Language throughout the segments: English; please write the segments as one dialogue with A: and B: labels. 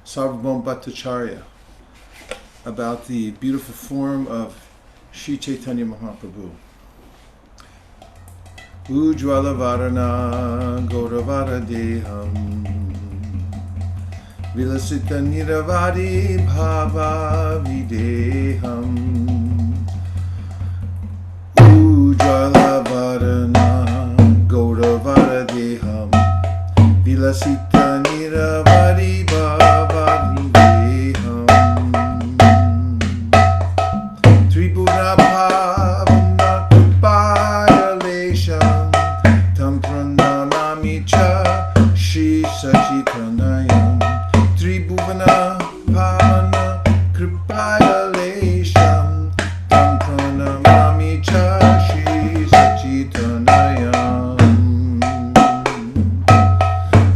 A: Sarvabhauma Bhattacharya about the beautiful form of Sri Chaitanya Mahaprabhu. Ujjvala Varana Gauravara Deham Vilasita Niravadi Bhava Videham Ujjvala Varana Gauravara Deham Vilasita Niravadi Bhava Videham Tribuna Bhavana Kupayalesham Tam Pranamami Cha Shri Sachitanayam Tribhuvana Bhavana Kripayalesham Tam Pranamami Cha Shri Sachitanayam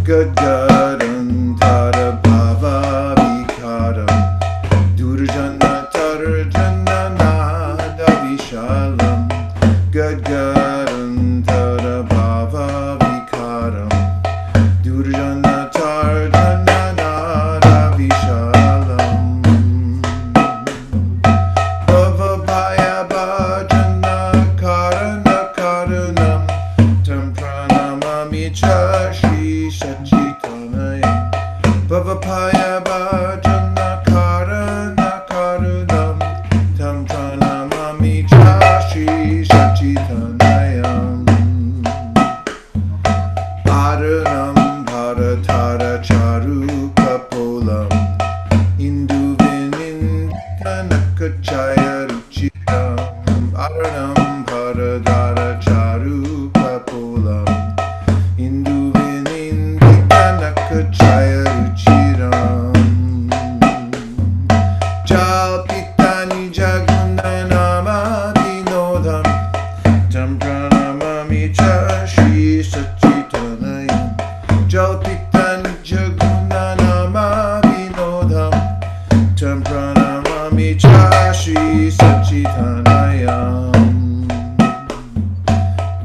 A: Gadgadantara Bhava Vikaram Durjana Tarjana Nada Vishalam Gadgadantara Bhava Vikaram Durjana Tarjana Nada Vishalam Bhava Bhaya Bhajana Karana Karanam Tam Pranamami Cha Shri Sachitanayam Bhava Bhaya Bhajana Karana Karanam Tam Pranamami Cha Shri Sachitanayam Aranam Bharatara Charu Kapolam Indu Vinindanakachaya Ruchiram Aranam Bharatara Charu Kapolam Indu Vinindanakachaya Ruchiram Jalpitani Jagunanama Vinodam Tam Pranamami Cha Shri Sachitanayam Jalpitani Jagunanama Vinodam Tam Pranamami Cha Shri Sachitanayam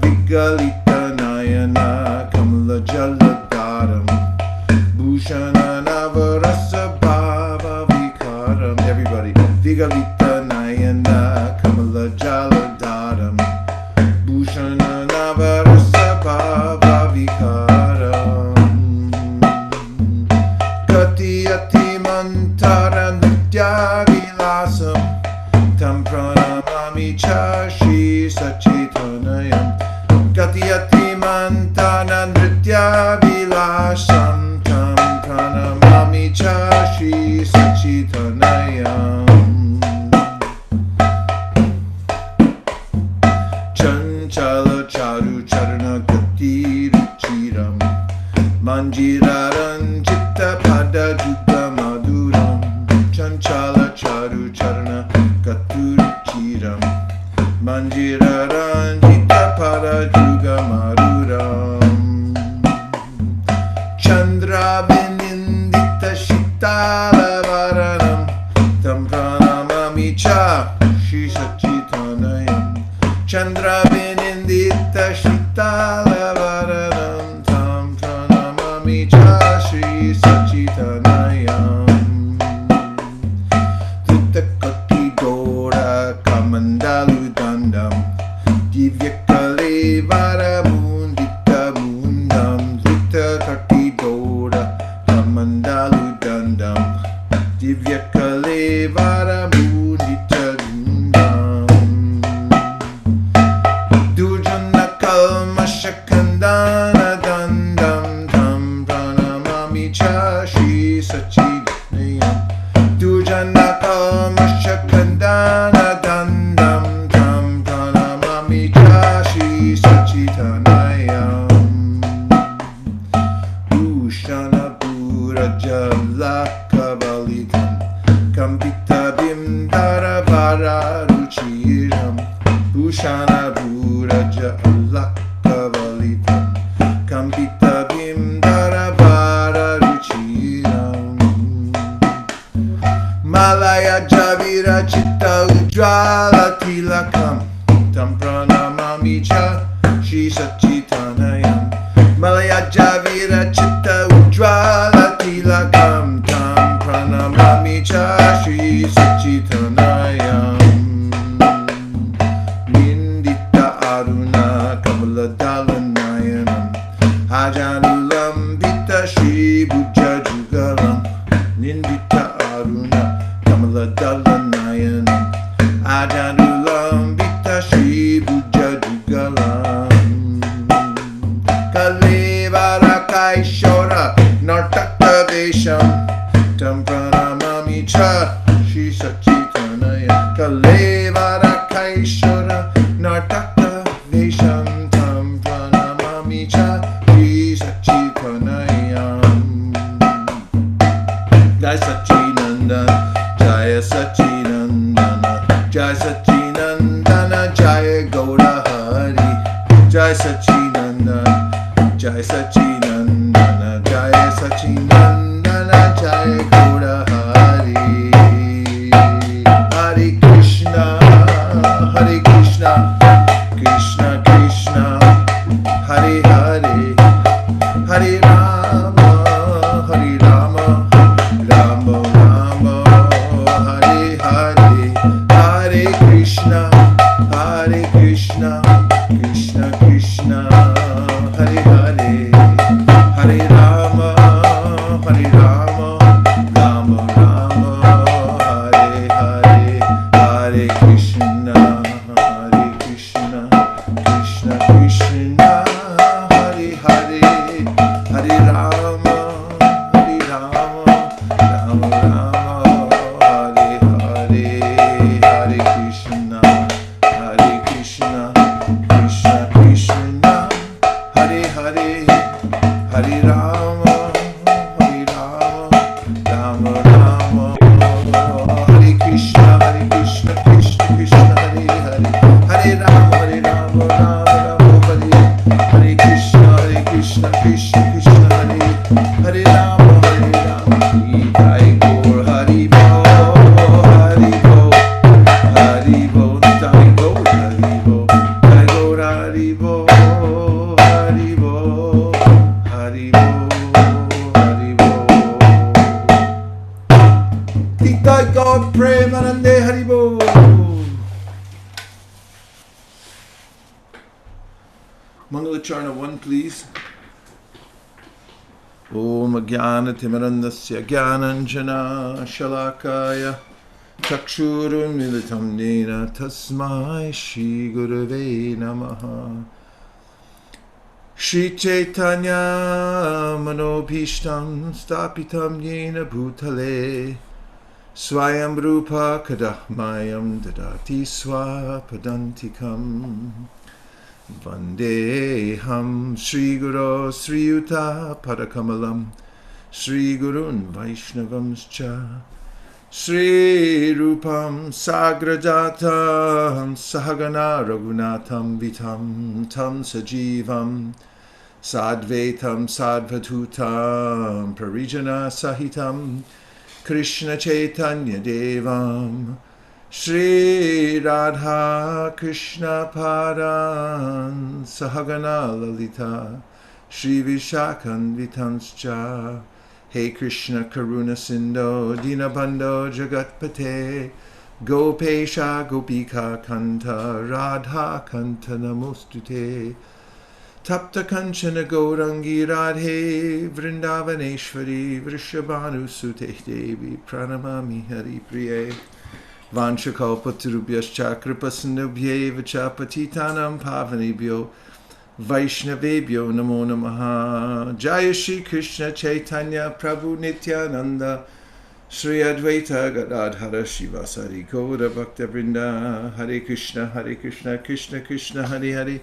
A: Vigalita Nayana Kamala Jaladaram Bhushana Navarasa Bhava Vikaram Everybody Vigalita Nayana Kamala Jaladaram Bhushana Navarasa Bhava Vikaram Katiyati Mantara Nitya Vilasam Tam Pranamami Cha Shri Sachitanayam Katiyati Mantara Nitya Vilasam Tam Pranamami Cha Shri Sachitanayam Chanchala Charu Charana Gati Ruchiram Manjiraran Chitta Pada Juga Maduram Chanchala Charu Charana Gati Ruchiram Manjiraran Chitta Pada Juga Maduram Chandra Vinindita Shitala Varanam Tam Pranamami Cha Shri Sachitanayam Chandra Vinindita Shitala Varanam Tam Pranamami Cha Shri Sachitanayam Dhritakati Gora Kamandalu Dandam Divyakale Varamundita Mundam Dhritakati Gora Kamandalu Dandam Divyakale Varamundita Mundam Durjana Kalmashakandana Dandam Tam Pranamami Cha Shri Sachitanayam Durjana Kalmashakandana Dandam Tam Pranamami Cha Shri Sachitanayam Bhushana Puraja Lakavalitam Kampita Bimdara Vara Ruchiram Bhushana Puraja Lakavalitam Kampita Bimdara Vara Ruchiram Malaya Javira Chitta Ujjvala Tilakam Tam Pranamami Cha Shri Sachitanayam Malaya Javira Chitta Ujjvala Tilakam Tam pranamami cha Shri Sachitanayam Nindita Aruna Kamala Dalanayanam Ajanulam Bita Shri Bhuja Jugalam Nindita Aruna Kamala Dalanayanam Ajanulam Bita Shri Bhuja Jugalam Kalevara Kaishora Nartaka Vesham Tam Pranamami Cha Shri Sachitanaya Kalevara Kaishora Nartaka Vesham Tam Pranamami Cha Shri Sachitanaya Jai Sachinandana Jaya Sachinandana Jai Sachinandana Jaya Gaura Hari Jai Sachinandana Jai Sachinandana Jaya Sachinandana Jaya Gaura Hari Hare Krishna Hare Krishna Krishna Krishna Hare Hare Hare Rama Hare Rama Rama Rama Hare Hare Hare Krishna Krishna Krishna Hare Hare Hare Rama Hare Rama Rama Rama Hare Hare Hare Krishna Krishna Krishna Hare Hare Hare Rama Hare Rama Rama Rama Hare Hare Hare Krishna Krishna Krishna Hare Hare Hare Rama Hare Rama Rama Rama Hare Krishna Krishna Krishna Hare Hare Hare Rama Hare Rama Rama Rama Hare Krishna Krishna Krishna Hare Hare Rama Hare Rama Jai Gaur Hari Bo Hari Bo Hari Bo Jai Gaur Hari Bo Jai Gaur Hari Bo Hari Bo Hari Bo Hari Bo Jai Gaur Premanande Hari Bo. Mangalacharna 1, please. Om Jnana Timirandasya Jnananjana Shalakaya Chakshurun Militam Nena Tasmai Shri Gurave Namaha Shri Chaitanya Manobhishtam Stapitam Yena Bhutale Swayam Rupa Kadahmayam Dadati Swapadantikam Vandeham Sri Guru Sri Yuta Padakamalam Sri Gurun Vaishnavamscha Sri Rupam Sagrajatam Sahagana Raghunatham Vitam Tam Sajivam Sadvetam Sadvatutam Parijana Sahitam Krishna Chaitanya Devam Shri Radha Krishna Padan Sahagana Lalita Shri Vishakan Vitanscha Hey Krishna Karuna Sindho Dinabandho Jagatpate Gopesha Gopika Kanta Radha Kanta Namostute Tapta Kanchana Gaurangi Radhe Vrindavaneshwari Vrishabhanu Sute Devi Pranamami Hari Priye Vanchakalpatarubhyascha Kripasindubhye Vachapatitanam Pavanebhyo Vaishnavebhyo Namo Namaha Jaya Shri Krishna Chaitanya Prabhu Nityananda Shri Advaita Gadadhara Shivasari Gaura Bhakta Vrinda Hare Krishna Krishna Krishna Hare Hare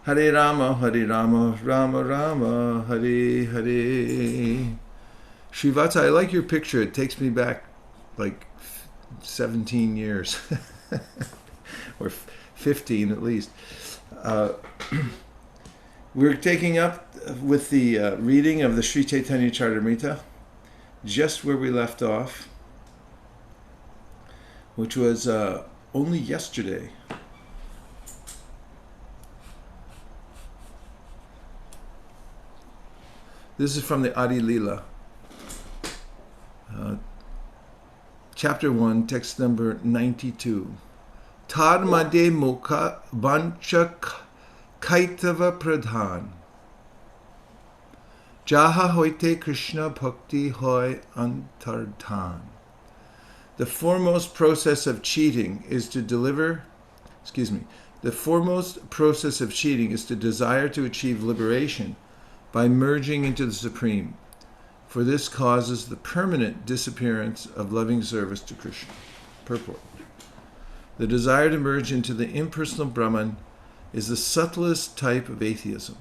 A: Hare Rama Rama Rama Hare Hare. Shrivatsa, I like your picture. It takes me back like 17 years or 15 at least. We're taking up with the reading of the Sri Chaitanya Charitamrita, just where we left off, which was only yesterday. This is from the Adi Leela. chapter 1, text number 92. Tad made mokha vancha kaitava pradhan. Jaha hoite Krishna bhakti hoy antardhan. The foremost process of cheating is to desire to achieve liberation by merging into the Supreme, for this causes the permanent disappearance of loving service to Krishna. Purport. The desire to merge into the impersonal Brahman is the subtlest type of atheism.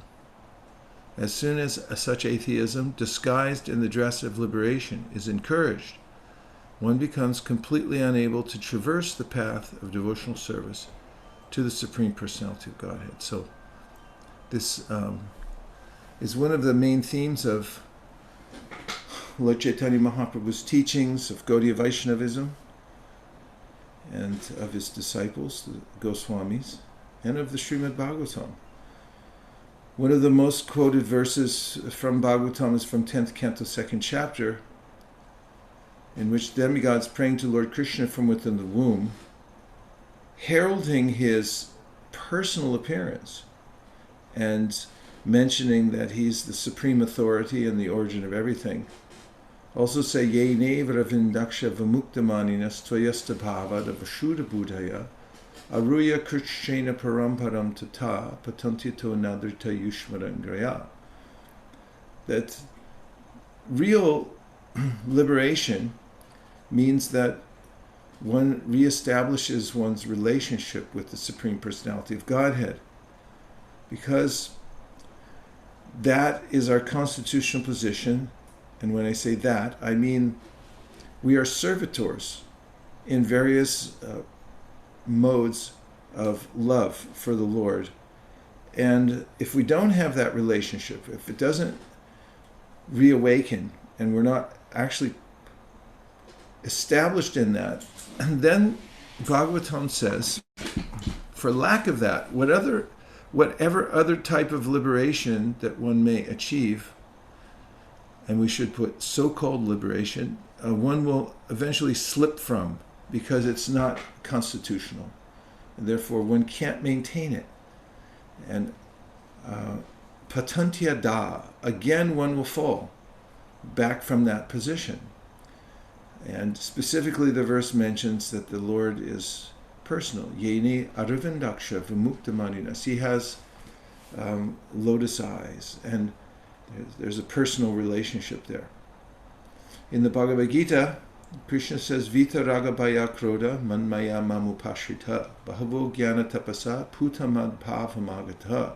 A: As soon as such atheism, disguised in the dress of liberation, is encouraged, one becomes completely unable to traverse the path of devotional service to the Supreme Personality of Godhead. So this is one of the main themes of Lord Chaitanya Mahaprabhu's teachings of Gaudiya Vaishnavism and of his disciples, the Goswamis, and of the Srimad Bhagavatam. One of the most quoted verses from Bhagavatam is from 10th Canto, 2nd chapter, in which demigods praying to Lord Krishna from within the womb, heralding his personal appearance and mentioning that he's the supreme authority and the origin of everything. Also say, Ye nevra vindaksha vamuktamaninas tvayasta bhavada vashuddha buddhaya aruya krishena paramparam tata patantito nadrita yushmarangraya. That real liberation means that one reestablishes one's relationship with the Supreme Personality of Godhead, because that is our constitutional position. And when I say that, I mean we are servitors in various modes of love for the Lord. And if we don't have that relationship, if it doesn't reawaken, and we're not actually established in that, then Bhagavatam says, for lack of that, whatever other type of liberation that one may achieve, and we should put so-called liberation, one will eventually slip from, because it's not constitutional. And therefore, one can't maintain it. And patantya da, again one will fall back from that position. And specifically the verse mentions that the Lord is personal. Yeni aravindaksha vimuktamaninas. He has lotus eyes, and there's a personal relationship there. In the Bhagavad Gita, Krishna says, Vita raga bhaya kroda manmaya mamupashrita bahavo jnana tapasa putamad bhavamagata.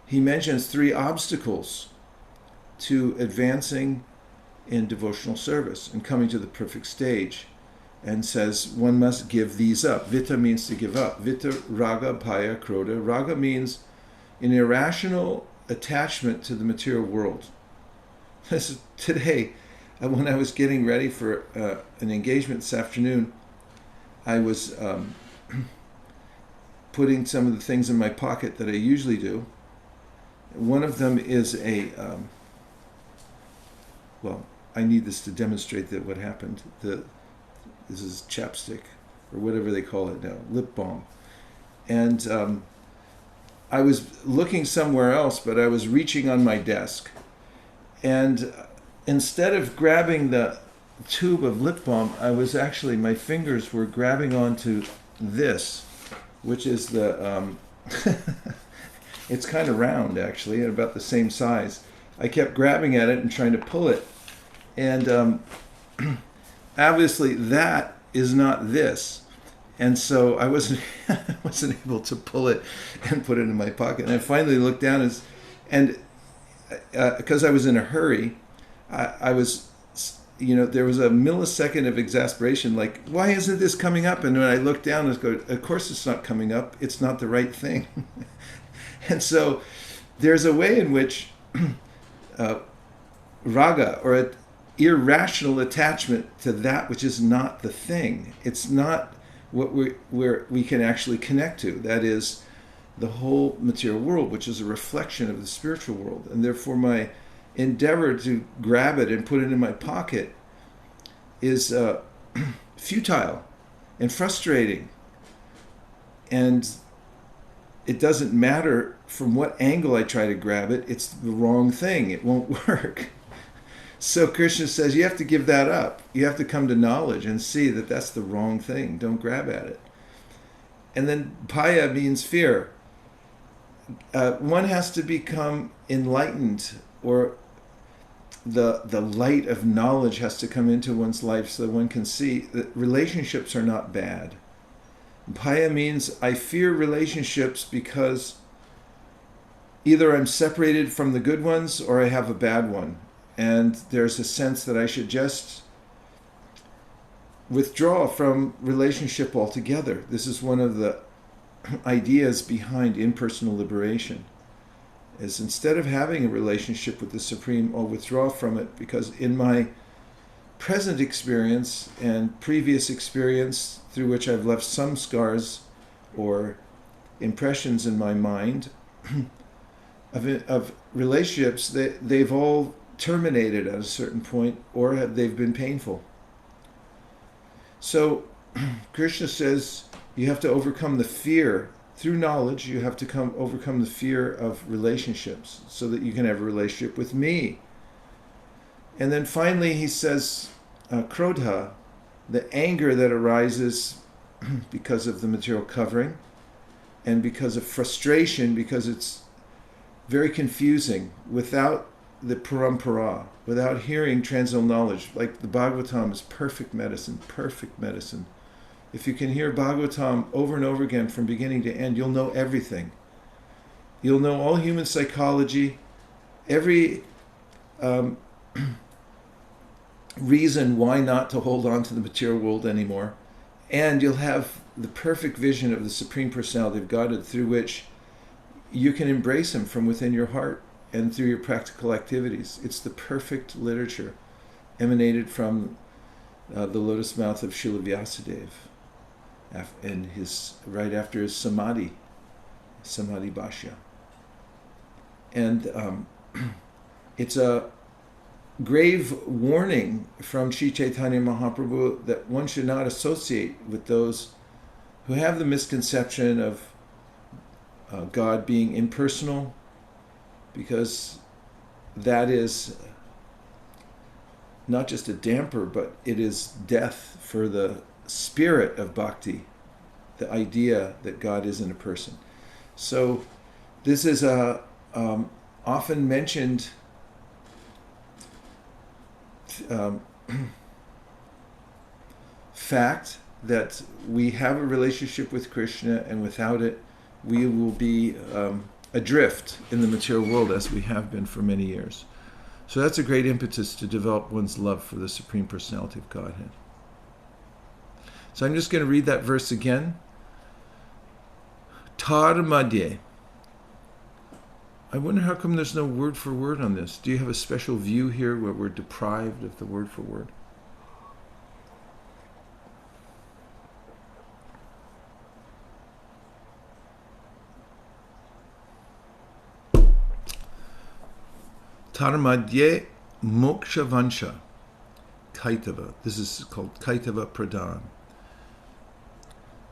A: He mentions 3 obstacles to advancing in devotional service and coming to the perfect stage, and says one must give these up. Vita means to give up. Vita raga bhaya kroda. Raga means an irrational attachment to the material world. Today, when I was getting ready for an engagement this afternoon, I was putting some of the things in my pocket that I usually do. One of them is I need this to demonstrate that what happened. This is chapstick, or whatever they call it now, lip balm. And I was looking somewhere else, but I was reaching on my desk. And instead of grabbing the tube of lip balm, my fingers were grabbing onto this, which is the, it's kind of round actually, and about the same size. I kept grabbing at it and trying to pull it. And obviously that is not this. And so I wasn't able to pull it and put it in my pocket. And I finally looked down and because I was in a hurry, I was, there was a millisecond of exasperation, like, why isn't this coming up? And when I looked down, I was going, of course it's not coming up. It's not the right thing. And so there's a way in which raga, or an irrational attachment to that which is not the thing. It's not what we can actually connect to. That is the whole material world, which is a reflection of the spiritual world. And therefore my endeavor to grab it and put it in my pocket is futile and frustrating. And it doesn't matter from what angle I try to grab it, it's the wrong thing. It won't work. So Krishna says you have to give that up. You have to come to knowledge and see that that's the wrong thing. Don't grab at it. And then bhaya means fear. One has to become enlightened, or the light of knowledge has to come into one's life so that one can see that relationships are not bad. Bhaya means I fear relationships because either I'm separated from the good ones or I have a bad one. And there's a sense that I should just withdraw from relationship altogether. This is one of the ideas behind impersonal liberation, is instead of having a relationship with the Supreme, I'll withdraw from it, because in my present experience and previous experience, through which I've left some scars or impressions in my mind of relationships, they've all terminated at a certain point, or they've been painful. So Krishna says you have to overcome the fear. Through knowledge, you have to overcome the fear of relationships so that you can have a relationship with me. And then finally he says, krodha, the anger that arises because of the material covering and because of frustration, because it's very confusing without the parampara, without hearing transcendental knowledge. Like the Bhagavatam is perfect medicine, perfect medicine. If you can hear Bhagavatam over and over again from beginning to end, you'll know everything. You'll know all human psychology, every reason why not to hold on to the material world anymore, and you'll have the perfect vision of the Supreme Personality of Godhead through which you can embrace Him from within your heart and through your practical activities. It's the perfect literature emanated from the lotus mouth of Srila Vyasadeva, and right after his Samadhi Bhashya. And it's a grave warning from Sri Chaitanya Mahaprabhu that one should not associate with those who have the misconception of God being impersonal, because that is not just a damper, but it is death for the spirit of bhakti, the idea that God isn't a person. So this is a often mentioned fact that we have a relationship with Krishna, and without it we will be adrift in the material world as we have been for many years. So that's a great impetus to develop one's love for the Supreme Personality of Godhead. So I'm just going to read that verse again. Tar madhye. I wonder how come there's no word for word on this. Do you have a special view here where we're deprived of the word for word? Taramadye moksha vansha kaitava. This is called kaitava pradhan.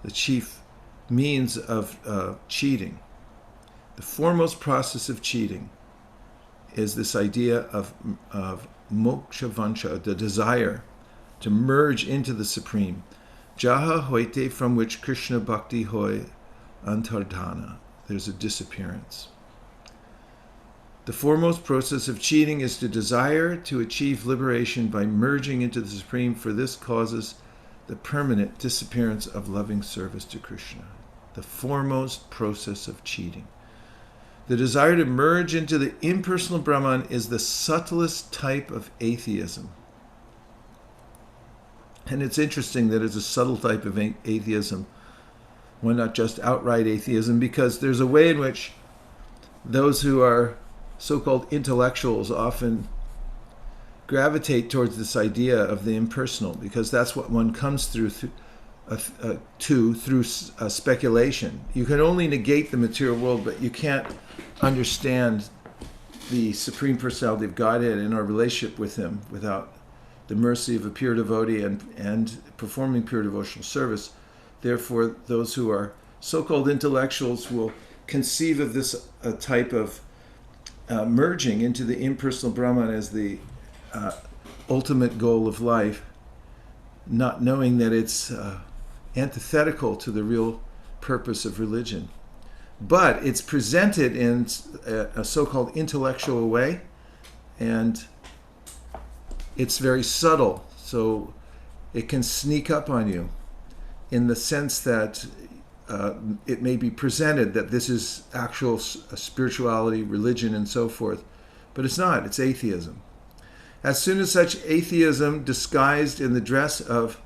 A: The chief means of cheating. The foremost process of cheating is this idea of moksha vansha, the desire to merge into the Supreme. Jaha hoite, from which Krishna bhakti hoy antardhana. There's a disappearance. The foremost process of cheating is to desire to achieve liberation by merging into the Supreme, for this causes the permanent disappearance of loving service to Krishna. The foremost process of cheating. The desire to merge into the impersonal Brahman is the subtlest type of atheism. And it's interesting that it's a subtle type of atheism. Why not just outright atheism? Because there's a way in which those who are so-called intellectuals often gravitate towards this idea of the impersonal, because that's what one comes through speculation. You can only negate the material world, but you can't understand the Supreme Personality of Godhead and our relationship with Him without the mercy of a pure devotee and performing pure devotional service. Therefore, those who are so-called intellectuals will conceive of this type of merging into the impersonal Brahman as the ultimate goal of life, not knowing that it's antithetical to the real purpose of religion. But it's presented in a so-called intellectual way, and it's very subtle, so it can sneak up on you in the sense that it may be presented that this is actual spirituality, religion, and so forth, but it's not. It's atheism. As soon as such atheism, disguised in the dress of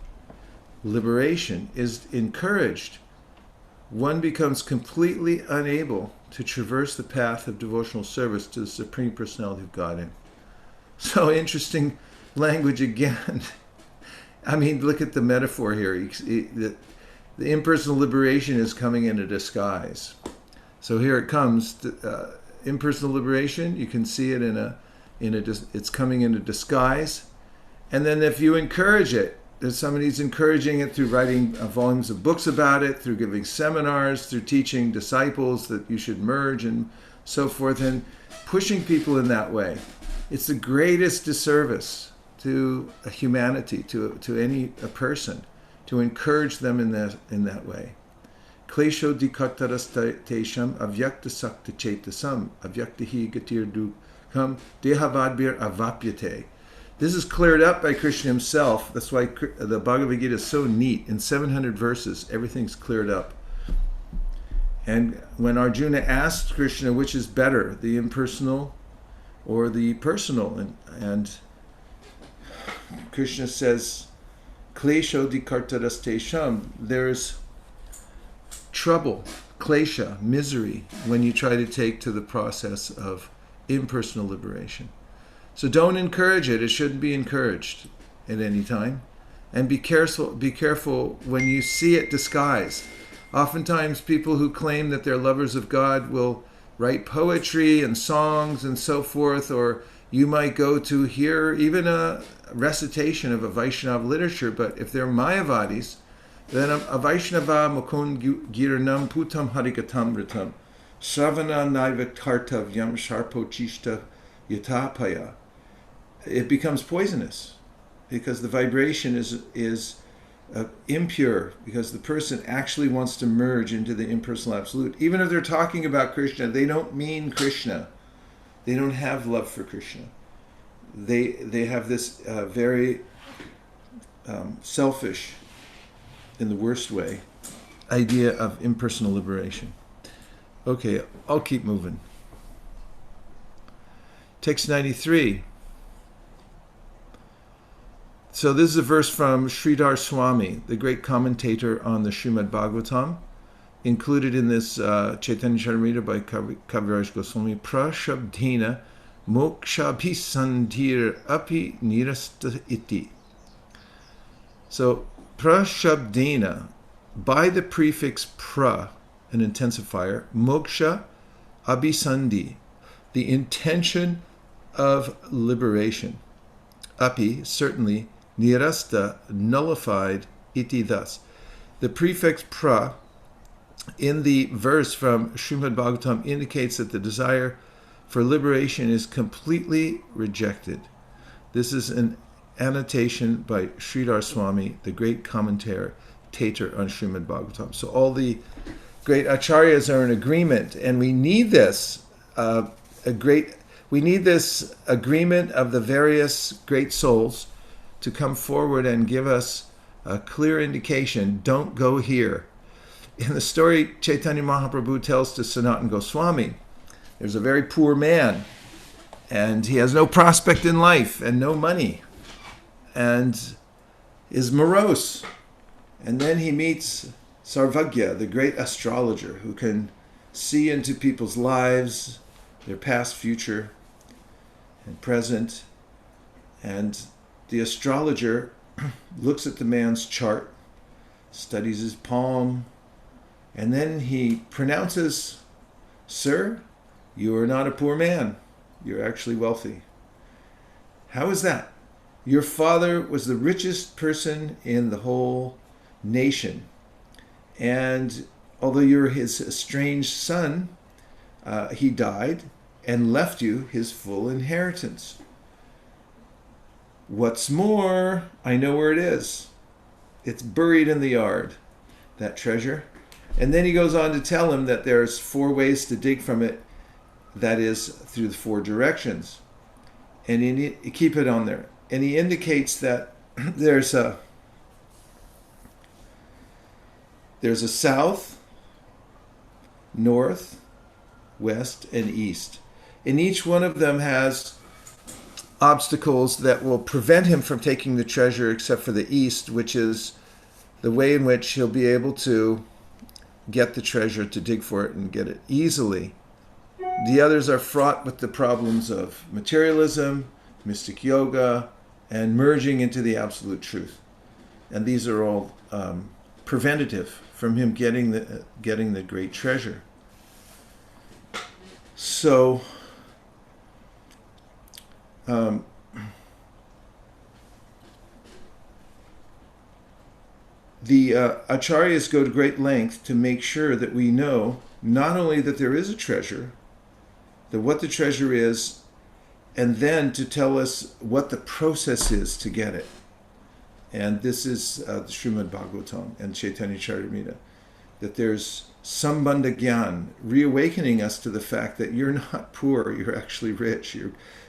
A: liberation, is encouraged, one becomes completely unable to traverse the path of devotional service to the Supreme Personality of Godhead. So interesting language again. I mean, look at the metaphor here. The impersonal liberation is coming in a disguise. So here it comes. Impersonal liberation. You can see it it's coming in a disguise. And then if you encourage it, there's somebody's encouraging it through writing volumes of books about it, through giving seminars, through teaching disciples that you should merge and so forth, and pushing people in that way. It's the greatest disservice to humanity, to a person, to encourage them in that way. Klesho dikataras tesham avyakta sakta chetasam avyaktahi gatir dukam dehavadbir avapyate. This is cleared up by Krishna himself. That's why the Bhagavad Gita is so neat. In 700 verses, everything's cleared up. And when Arjuna asked Krishna which is better, the impersonal or the personal, and Krishna says, Klesho dikartaras tesham, there's trouble, klesha, misery, when you try to take to the process of impersonal liberation. So don't encourage it. It shouldn't be encouraged at any time. And be careful when you see it disguised. Oftentimes people who claim that they're lovers of God will write poetry and songs and so forth, or you might go to hear even a recitation of a Vaishnava literature, but if they're Mayavadis, then a Vaishnava mukund giranam putam harigatam ritam sravana naivakartavyam sharpochishta yatapaya. It becomes poisonous because the vibration is impure, because the person actually wants to merge into the impersonal absolute. Even if they're talking about Krishna, they don't mean Krishna. They don't have love for Krishna. They have this very selfish, in the worst way, idea of impersonal liberation. Okay, I'll keep moving. Text 93. So this is a verse from Sridhar Swami, the great commentator on the Srimad Bhagavatam, included in this Chaitanya Charitamrita by Kaviraj Goswami. Prashabdhina mokshabhisandhir api nirasta iti. So prashabdhina, by the prefix pra, an intensifier, moksha abhisandhi, the intention of liberation. Api, certainly, nirasta, nullified, iti, thus. The prefix pra in the verse from Srimad Bhagavatam indicates that the desire for liberation is completely rejected. This is an annotation by Sridhar Swami, the great commentator on Srimad Bhagavatam. So all the great acharyas are in agreement, and we need this we need this agreement of the various great souls to come forward and give us a clear indication. Don't go here. In the story Chaitanya Mahaprabhu tells to Sanatana Goswami, there's a very poor man, and he has no prospect in life and no money, and is morose. And then he meets Sarvagya, the great astrologer, who can see into people's lives, their past, future, and present. And the astrologer looks at the man's chart, studies his palm, and then he pronounces, "Sir, you are not a poor man. You're actually wealthy." How is that? Your father was the richest person in the whole nation. And although you're his estranged son, he died and left you his full inheritance. What's more, I know where it is. It's buried in the yard, that treasure. And then he goes on to tell him that there's 4 ways to dig from it, that is, through the 4 directions. And you keep it on there. And he indicates that there's a south, north, west, and east. And each one of them has obstacles that will prevent him from taking the treasure, except for the east, which is the way in which he'll be able to get the treasure, to dig for it and get it easily. The others are fraught with the problems of materialism, mystic yoga, and merging into the absolute truth. And these are all preventative from him getting the great treasure. So the acharyas go to great length to make sure that we know not only that there is a treasure, that what the treasure is, and then to tell us what the process is to get it. And this is the Srimad Bhagavatam and Chaitanya Charitamrita, that there's Sambandha Gyan, reawakening us to the fact that you're not poor, you're actually rich,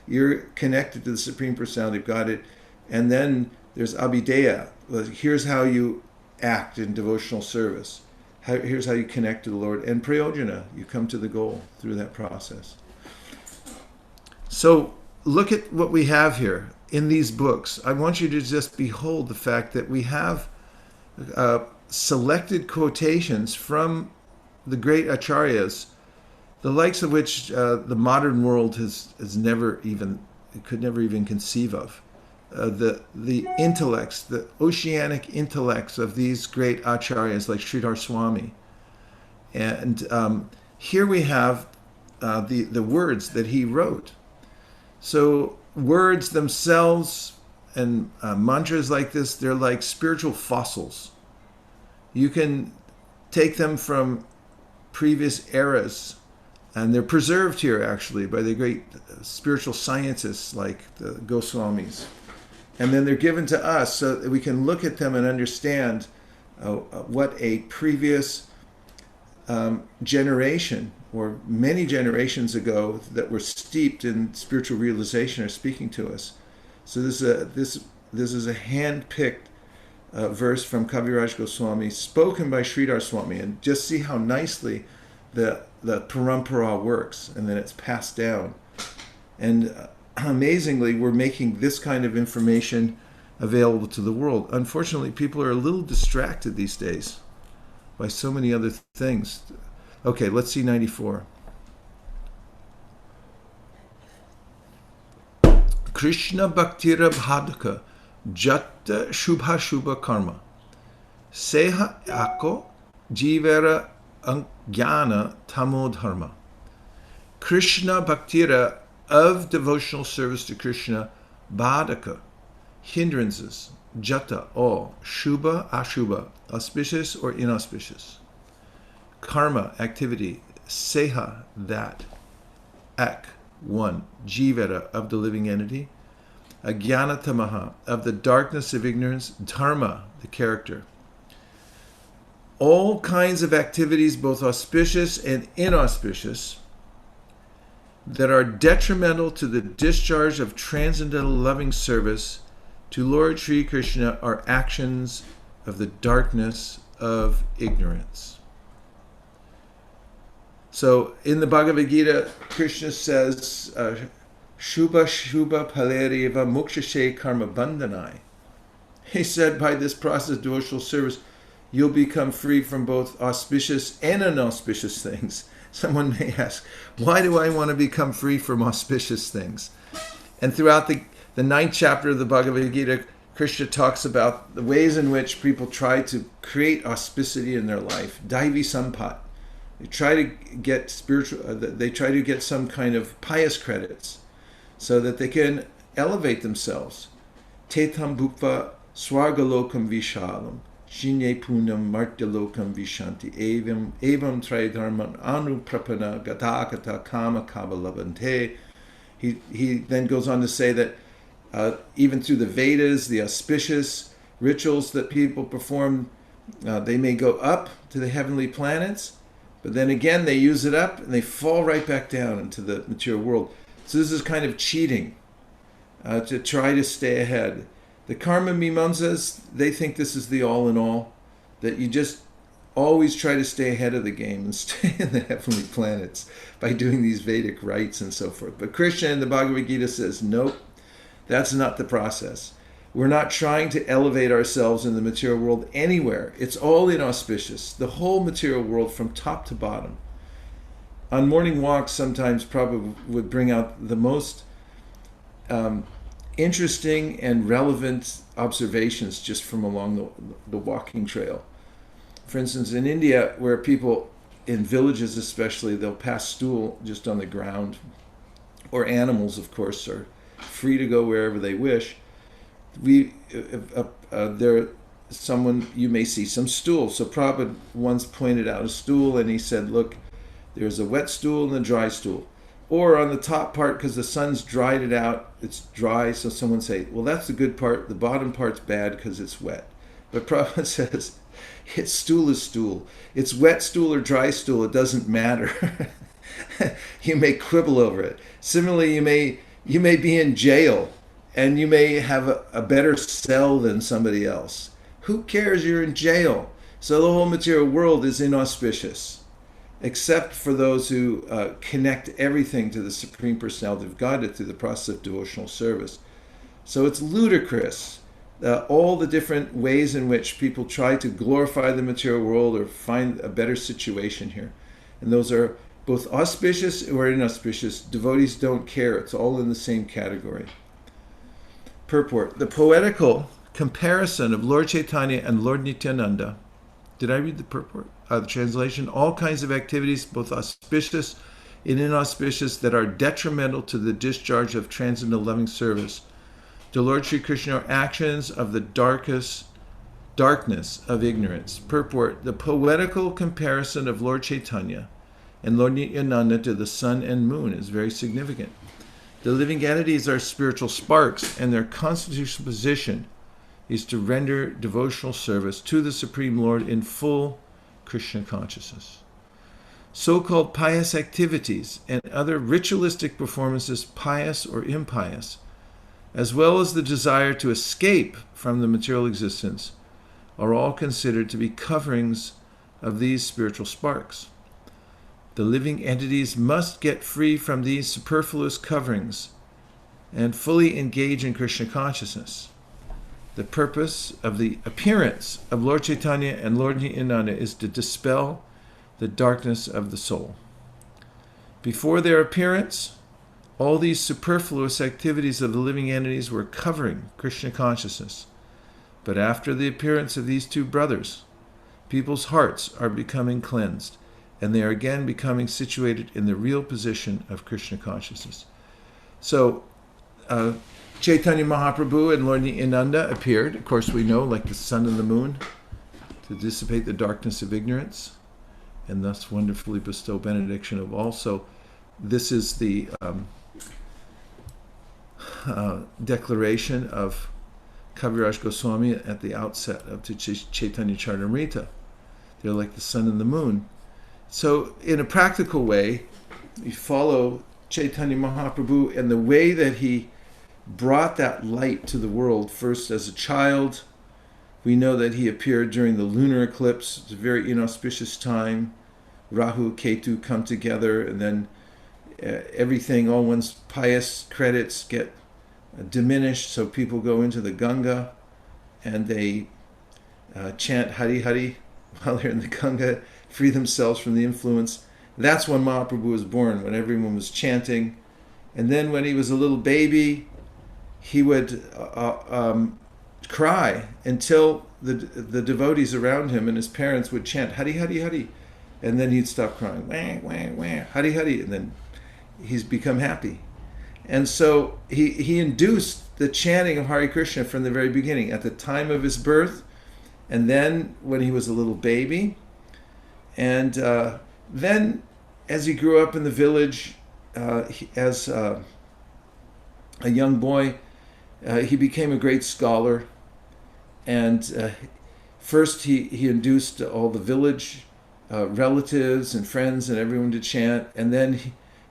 A: you're connected to the Supreme Personality of Godhead. And then there's Abhideya, here's how you act in devotional service. Here's how you connect to the Lord. And Prayojana, you come to the goal through that process. So look at what we have here in these books. I want you to just behold the fact that we have selected quotations from the great acharyas, the likes of which the modern world could never even conceive of. The intellects, the oceanic intellects of these great acharyas like Sridhar Swami. And here we have the words that he wrote. So words themselves and mantras like this, they're like spiritual fossils. You can take them from previous eras, and they're preserved here actually by the great spiritual scientists like the Goswamis. And then they're given to us so that we can look at them and understand what a previous generation or many generations ago that were steeped in spiritual realization are speaking to us. So this is a hand-picked verse from Kaviraj Goswami, spoken by Sridhar Swami, and just see how nicely the parampara works, and then it's passed down. And amazingly, we're making this kind of information available to the world. Unfortunately, people are a little distracted these days by so many other things. Okay, let's see 94. Krishna Bhaktira Bhadaka Jatta Shubha Shubha Karma Seha Ako Jivera Jnana Tamo Dharma. Krishna Bhaktira, of devotional service to Krishna, Bhadaka, hindrances, Jata, all, Shubha, Ashubha, auspicious or inauspicious. Karma, activity, Seha, that. Ak, one, Jivera, of the living entity. Ajnanatamaha, of the darkness of ignorance. Dharma, the character. All kinds of activities, both auspicious and inauspicious, that are detrimental to the discharge of transcendental loving service to Lord Sri Krishna, are actions of the darkness of ignorance. So in the Bhagavad Gita, Krishna says, Shubha Shubha Palereva Mukshashe Karma Bandhanai. He said, by this process of devotional service, you'll become free from both auspicious and inauspicious things. Someone may ask, why do I want to become free from auspicious things? And throughout the 9th chapter of the Bhagavad Gita, Krishna talks about the ways in which people try to create auspicity in their life. Daivi Sampat. They try to get they try to get some kind of pious credits so that they can elevate themselves. Tetam bhukva swargalokam vishalam, shinye punam martyalokam vishanti, evam tridharman anuprapana gatakata kama kabalabante. He then goes on to say that even through the Vedas, the auspicious rituals that people perform, they may go up to the heavenly planets, but then again they use it up and they fall right back down into the material world. So this is kind of cheating to try to stay ahead. The Karma Mimamsas, they think this is the all in all, that you just always try to stay ahead of the game and stay in the heavenly planets by doing these Vedic rites and so forth. But Krishna in the Bhagavad Gita says, nope, that's not the process. We're not trying to elevate ourselves in the material world anywhere. It's all inauspicious. The whole material world from top to bottom. On morning walks, sometimes Prabhupada would bring out the most interesting and relevant observations just from along the walking trail. For instance, in India, where people, in villages especially, they'll pass stool just on the ground, or animals, of course, are free to go wherever they wish. Someone, you may see some stool. So Prabhupada once pointed out a stool and he said, look, there's a wet stool and a dry stool. Or on the top part, because the sun's dried it out, it's dry, so someone say, well, that's the good part, the bottom part's bad because it's wet. But Prabhupada says, it's stool is stool. It's wet stool or dry stool, it doesn't matter. You may quibble over it. Similarly, you may be in jail and you may have a better cell than somebody else. Who cares? You're in jail. So the whole material world is inauspicious, except for those who connect everything to the Supreme Personality of Godhead through the process of devotional service. So it's ludicrous, all the different ways in which people try to glorify the material world or find a better situation here. And those are both auspicious or inauspicious. Devotees don't care. It's all in the same category. Purport. The poetical comparison of Lord Chaitanya and Lord Nityananda. Did I read the purport? The translation. All kinds of activities, both auspicious and inauspicious, that are detrimental to the discharge of transcendental loving service to Lord Sri Krishna, are actions of the darkness of ignorance. Purport. The poetical comparison of Lord Chaitanya and Lord Nityananda to the sun and moon is very significant. The living entities are spiritual sparks, and their constitutional position is to render devotional service to the Supreme Lord in full Krishna consciousness. So-called pious activities and other ritualistic performances, pious or impious, as well as the desire to escape from the material existence, are all considered to be coverings of these spiritual sparks. The living entities must get free from these superfluous coverings and fully engage in Krishna consciousness. The purpose of the appearance of Lord Chaitanya and Lord Nityananda is to dispel the darkness of the soul. Before their appearance, all these superfluous activities of the living entities were covering Krishna consciousness. But after the appearance of these two brothers, people's hearts are becoming cleansed, and they are again becoming situated in the real position of Krishna consciousness. So, Chaitanya Mahaprabhu and Lord Nityananda appeared, of course we know, like the sun and the moon, to dissipate the darkness of ignorance, and thus wonderfully bestow benediction of all. So this is the declaration of Kaviraj Goswami at the outset of Chaitanya Charitamrita. They're like the sun and the moon. So in a practical way, we follow Chaitanya Mahaprabhu and the way that he brought that light to the world, first as a child. We know that he appeared during the lunar eclipse. It's a very inauspicious time. Rahu, Ketu come together, and then everything, all one's pious credits get diminished, so people go into the Ganga and they chant Hari Hari while they're in the Ganga, free themselves from the influence. That's when Mahaprabhu was born, when everyone was chanting. And then when he was a little baby, he would cry until the devotees around him and his parents would chant Hari Hari Hari, and then he'd stop crying, wah, wah, wah, Hari Hari, and then he's become happy. And so he induced the chanting of Hare Krishna from the very beginning, at the time of his birth, and then when he was a little baby, and then as he grew up in the village, as a young boy, he became a great scholar. And first he induced all the village relatives and friends and everyone to chant, and then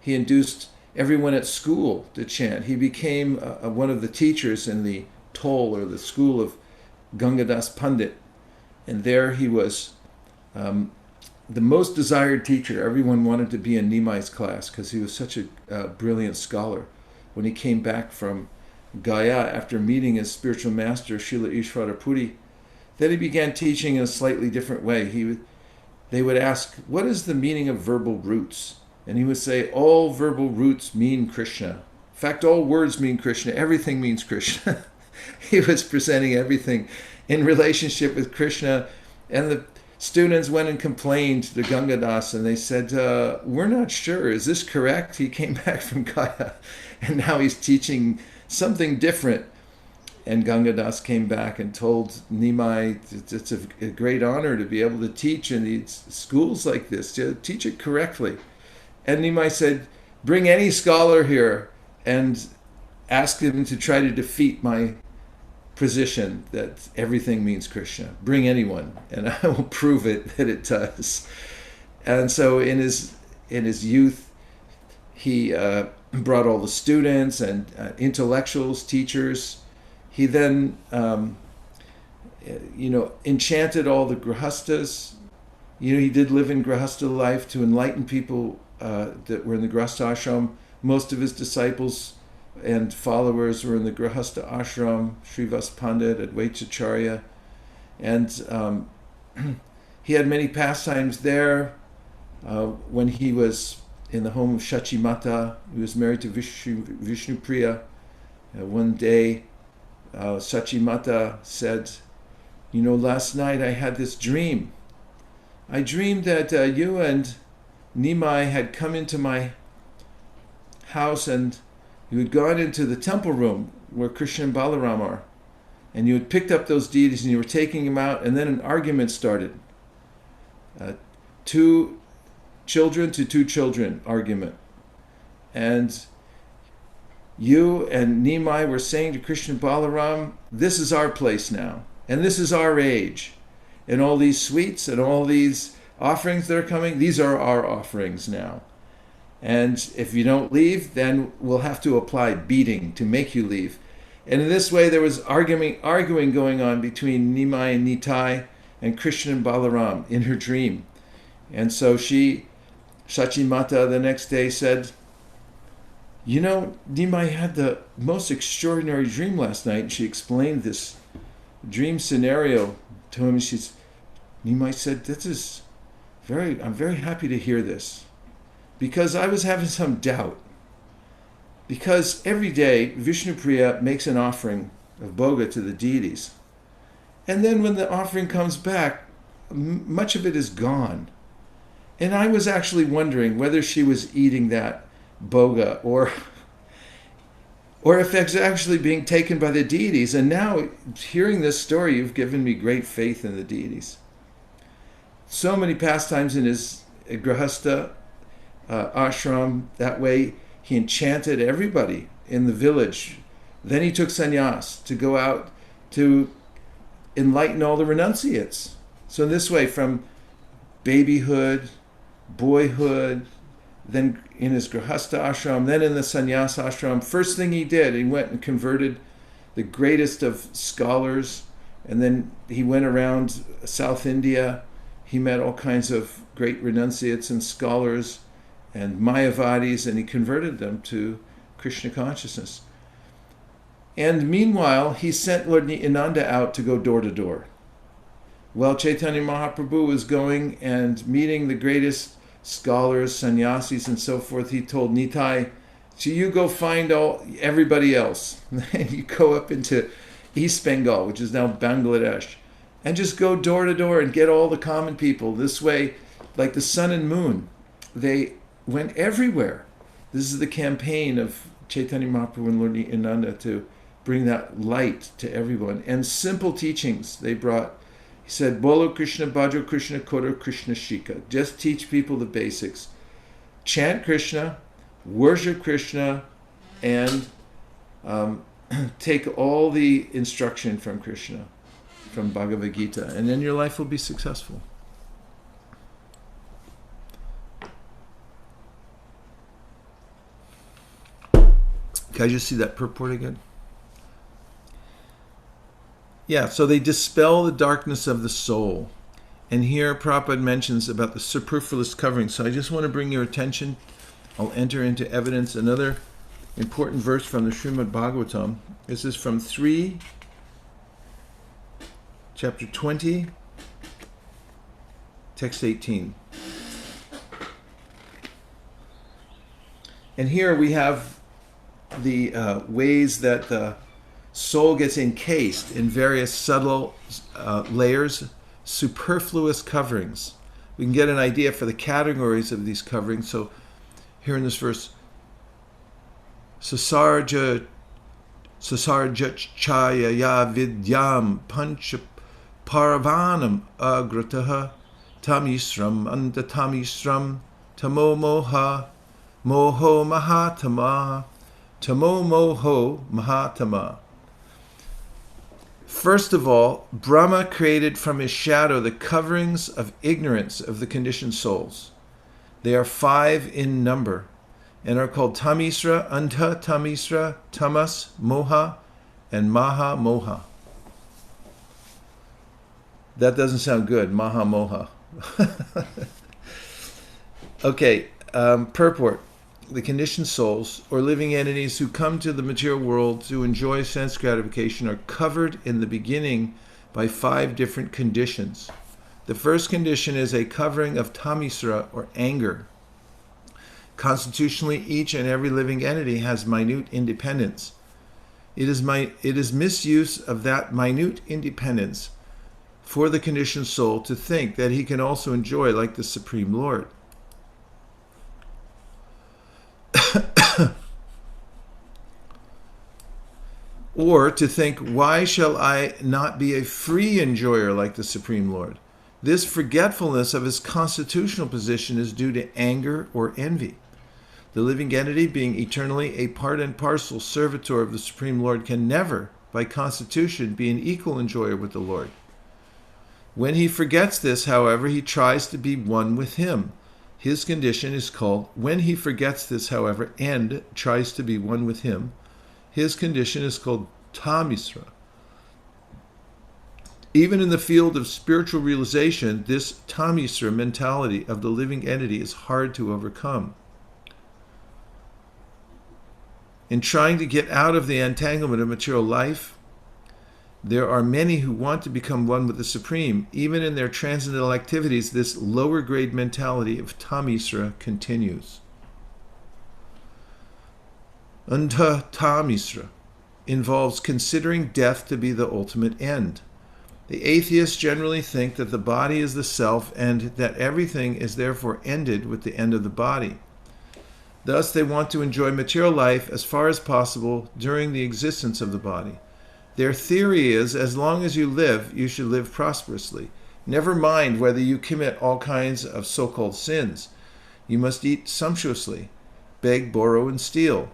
A: he induced everyone at school to chant. He became one of the teachers in the toll, or the school of Gangadas Pandit, and there he was the most desired teacher. Everyone wanted to be in Nimai's class because he was such a brilliant scholar. When he came back from Gaya after meeting his spiritual master, Srila Ishvara Puri, then he began teaching in a slightly different way. They would ask, what is the meaning of verbal roots? And he would say, all verbal roots mean Krishna. In fact, all words mean Krishna. Everything means Krishna. He was presenting everything in relationship with Krishna. And the students went and complained to Gangadas, and they said, we're not sure. Is this correct? He came back from Gaya, and now he's teaching something different. And Gangadas came back and told Nimai, it's a great honor to be able to teach in these schools like this, to teach it correctly. And Nimai said, bring any scholar here and ask him to try to defeat my position that everything means Krishna. Bring anyone, and I will prove it that it does. And so in his youth, he brought all the students and intellectuals, teachers. He then, enchanted all the grahastas. He did live in grahasta life to enlighten people that were in the grahasta ashram. Most of his disciples and followers were in the grahasta ashram, Srivas Pandit, Advaitacharya. And he had many pastimes there. When he was in the home of Shachimata, he was married to Vishnupriya. One day, Shachimata said, last night I had this dream. I dreamed that you and Nimai had come into my house, and you had gone into the temple room where Krishna and Balaram are, and you had picked up those deities and you were taking them out, and then an argument started. Two children to two children argument. And you and Nimai were saying to Krishna and Balaram, this is our place now, and this is our age, and all these sweets and all these offerings that are coming, these are our offerings now. And if you don't leave, then we'll have to apply beating to make you leave. And in this way, there was arguing going on between Nimai and Nitai and Krishna and Balaram in her dream. And so Shachimata the next day said, Nimai had the most extraordinary dream last night. And she explained this dream scenario to him. Nimai said, I'm very happy to hear this, because I was having some doubt. Because every day Vishnupriya makes an offering of bhoga to the deities. And then when the offering comes back, much of it is gone. And I was actually wondering whether she was eating that bhoga or if it's actually being taken by the deities. And now, hearing this story, you've given me great faith in the deities. So many pastimes in his grahasta ashram. That way he enchanted everybody in the village. Then he took sannyas to go out to enlighten all the renunciates. So in this way, from babyhood, boyhood, then in his grahasta ashram, then in the sannyas ashram, first thing he did, he went and converted the greatest of scholars, and then he went around South India. He met all kinds of great renunciates and scholars and Mayavadis, and he converted them to Krishna consciousness. And meanwhile, he sent Lord Nityananda out to go door to door. While Chaitanya Mahaprabhu was going and meeting the greatest scholars, sannyasis, and so forth, he told Nitai, so you go find everybody else. And you go up into East Bengal, which is now Bangladesh, and just go door to door and get all the common people. This way, like the sun and moon, they went everywhere. This is the campaign of Chaitanya Mahaprabhu and Lord Nityananda to bring that light to everyone. And simple teachings they brought. He said, Bolo Krishna, Bhajo Krishna, Koto Krishna Shika. Just teach people the basics. Chant Krishna, worship Krishna, and take all the instruction from Krishna, from Bhagavad Gita, and then your life will be successful. Can I just see that purport again? Yeah, so they dispel the darkness of the soul. And here Prabhupada mentions about the superfluous covering. So I just want to bring your attention. I'll enter into evidence another important verse from the Srimad Bhagavatam. This is from 3, chapter 20, text 18. And here we have the ways that the soul gets encased in various subtle layers, superfluous coverings. We can get an idea for the categories of these coverings. So here in this verse, Sasarja chaya ya vidyam pancha paravanam agrataha tamisram antatamisram tamo moha moho mahatama tamo moho mahatama. First of all, Brahma created from his shadow the coverings of ignorance of the conditioned souls. They are 5 in number and are called Tamisra, Anta Tamisra, Tamas, Moha, and Maha Moha. That doesn't sound good, Maha Moha. Okay, purport. The conditioned souls, or living entities who come to the material world to enjoy sense gratification, are covered in the beginning by 5 different conditions. The first condition is a covering of tamisra, or anger. Constitutionally, each and every living entity has minute independence. It is misuse of that minute independence for the conditioned soul to think that he can also enjoy like the Supreme Lord. Or to think, why shall I not be a free enjoyer like the Supreme Lord? This forgetfulness of his constitutional position is due to anger or envy. The living entity, being eternally a part and parcel servitor of the Supreme Lord, can never, by constitution, be an equal enjoyer with the Lord. When he forgets this, however, he tries to be one with him. His condition is called, when he forgets this, however, and tries to be one with him, his condition is called tamisra. Even in the field of spiritual realization, this tamisra mentality of the living entity is hard to overcome. In trying to get out of the entanglement of material life, there are many who want to become one with the Supreme. Even in their transcendental activities, this lower grade mentality of tamisra continues. Anta tamisra involves considering death to be the ultimate end. The atheists generally think that the body is the self and that everything is therefore ended with the end of the body. Thus, they want to enjoy material life as far as possible during the existence of the body. Their theory is, as long as you live, you should live prosperously. Never mind whether you commit all kinds of so-called sins. You must eat sumptuously, beg, borrow, and steal.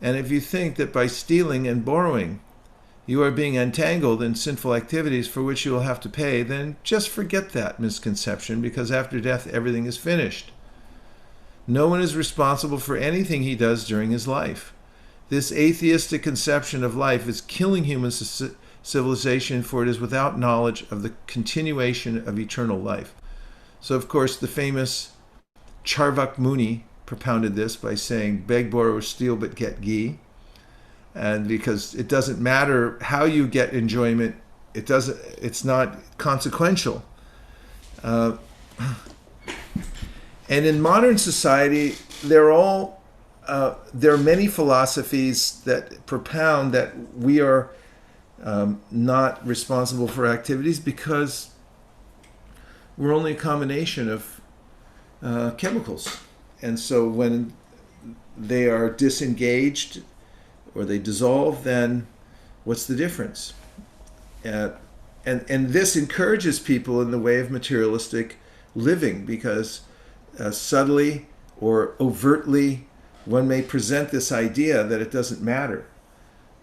A: And if you think that by stealing and borrowing you are being entangled in sinful activities for which you will have to pay, then just forget that misconception, because after death everything is finished. No one is responsible for anything he does during his life. This atheistic conception of life is killing human civilization, for it is without knowledge of the continuation of eternal life. So, of course, the famous Charvak Muni propounded this by saying, beg, borrow, steal, but get ghee. And because it doesn't matter how you get enjoyment, it's not consequential. And in modern society, there are many philosophies that propound that we are not responsible for activities because we're only a combination of chemicals. And so when they are disengaged or they dissolve, then What's the difference? And this encourages people in the way of materialistic living, because subtly or overtly one may present this idea that it doesn't matter.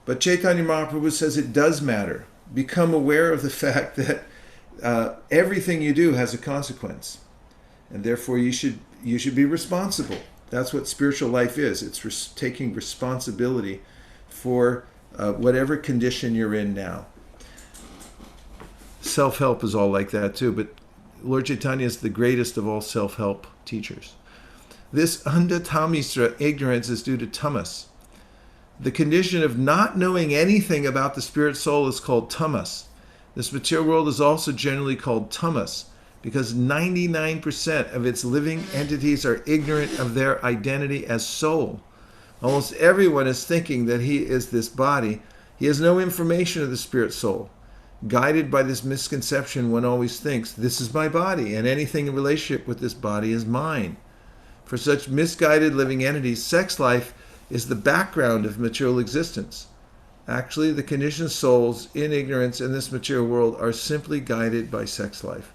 A: But Chaitanya Mahaprabhu says it does matter. Become aware of the fact that everything you do has a consequence, and therefore you should be responsible. That's what spiritual life is. It's taking responsibility for whatever condition you're in now. Self-help is all like that too, but Lord Chaitanya is the greatest of all self-help teachers. This anda tamisra, ignorance, is due to tamas. The condition of not knowing anything about the spirit soul is called tamas. This material world is also generally called tamas because 99% of its living entities are ignorant of their identity as soul. Almost everyone is thinking that he is this body. He has no information of the spirit soul. Guided by this misconception, one always thinks, this is my body, and anything in relationship with this body is mine. For such misguided living entities, sex life is the background of material existence. Actually, the conditioned souls in ignorance in this material world are simply guided by sex life.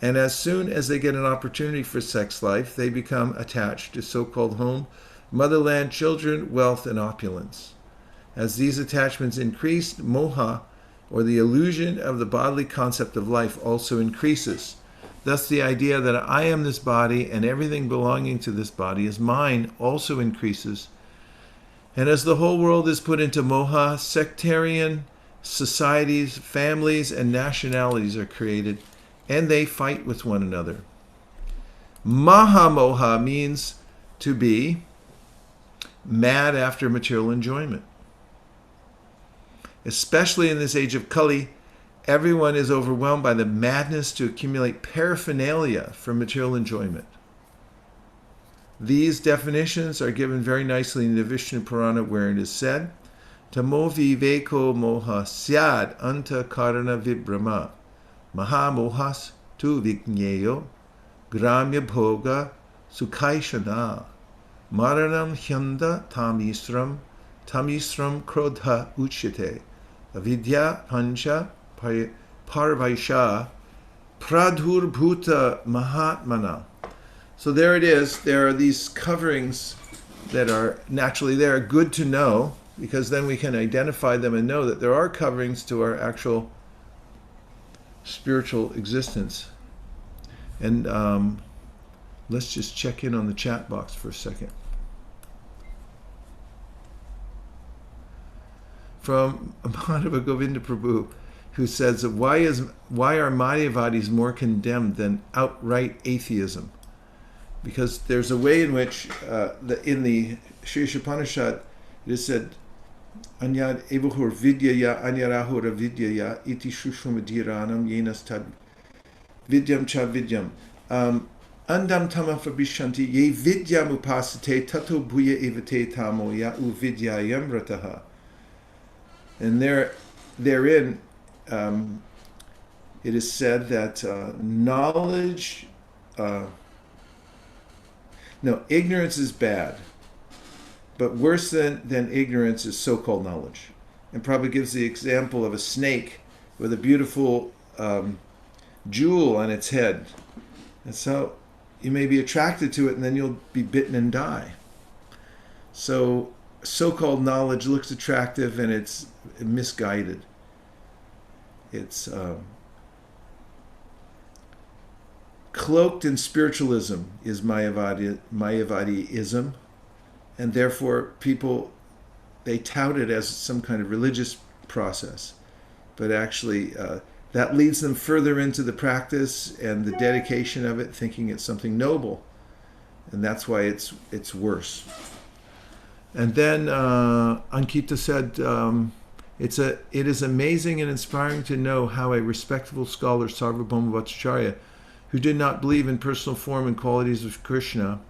A: And as soon as they get an opportunity for sex life, they become attached to so-called home, motherland, children, wealth, and opulence. As these attachments increase, moha, or the illusion of the bodily concept of life, also increases. Thus, the idea that I am this body and everything belonging to this body is mine also increases. And as the whole world is put into moha, sectarian societies, families, and nationalities are created, and they fight with one another. Mahamoha means to be mad after material enjoyment. Especially in this age of Kali, everyone is overwhelmed by the madness to accumulate paraphernalia for material enjoyment. These definitions are given very nicely in the Vishnu Purana, where it is said, Tamo viveko moha syad anta karana vibrama, maha mohas tu vigneyo, gramya bhoga sukhaishana, maranam hyanda tamisram krodha uchyate, avidya pancha parvaisha pradhur bhuta mahatmana. So there it is. There are these coverings that are naturally there, good to know, because then we can identify them and know that there are coverings to our actual spiritual existence. And let's just check in on the chat box for a second. From Madhava Govinda Prabhu, who says, why are Mayavadis more condemned than outright atheism? Because there's a way in which, in the Sri Upanishad, it is said, Anyad evuhur vidyaya anyarahura vidyaya iti shushvamadhiranam yenas tad vidyam cha vidyam. Andam tama fabhishanti ye vidyam upasate tato bhuya evate tamo ya u vidyayam rataha. And therein, it is said that knowledge... ignorance is bad, but worse than ignorance is so-called knowledge. And Prabhupada gives the example of a snake with a beautiful jewel on its head. And so you may be attracted to it, and then you'll be bitten and die. So so-called knowledge looks attractive, and it's misguided. It's cloaked in spiritualism is Mayavadiism, and therefore people, they tout it as some kind of religious process, but actually that leads them further into the practice and the dedication of it, thinking it's something noble, and that's why it's worse. And then Ankita said, it is amazing and inspiring to know how a respectable scholar, Sarvabhauma Bhattacharya, who did not believe in personal form and qualities of Krishna,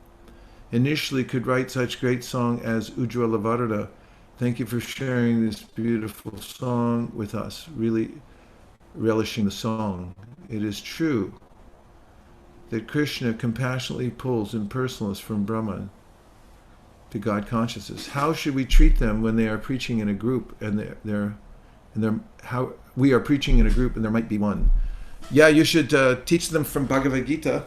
A: initially could write such great song as Ujjvala Varada. Thank you for sharing this beautiful song with us, really relishing the song. It is true that Krishna compassionately pulls impersonalists from Brahman to God consciousness. How should we treat them when they are preaching in a group and they're And how we are preaching in a group, and there might be one. Yeah, you should teach them from Bhagavad Gita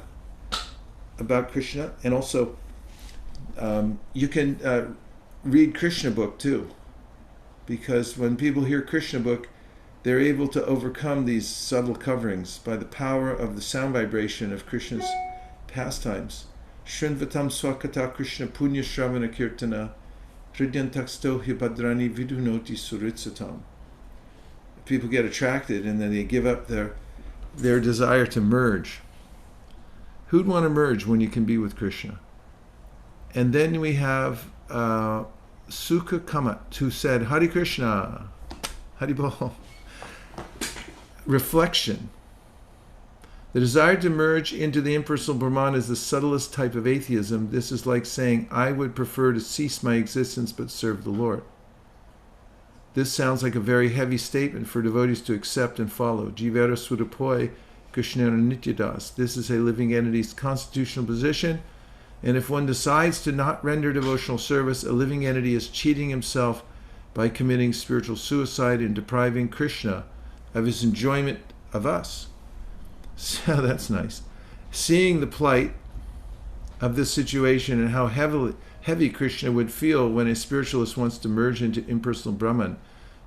A: about Krishna, and also you can read Krishna book too, because when people hear Krishna book, they're able to overcome these subtle coverings by the power of the sound vibration of Krishna's pastimes. Shrinvatam swakata Krishna punya shravana kirtana hridyantaksto hibadrani vidunoti suritsatam. People get attracted, and then they give up their desire to merge. Who'd want to merge when you can be with Krishna? And then we have Sukha Kamat, who said, Hare Krishna, Haribol. Reflection. The desire to merge into the impersonal Brahman is the subtlest type of atheism. This is like saying, I would prefer to cease my existence but serve the Lord. This sounds like a very heavy statement for devotees to accept and follow. Jivera Sudapoi Chaitanya and Nityananda. This is a living entity's constitutional position, and if one decides to not render devotional service, a living entity is cheating himself by committing spiritual suicide and depriving Krishna of his enjoyment of us. So that's nice. Seeing the plight of this situation and how heavy Krishna would feel when a spiritualist wants to merge into impersonal Brahman,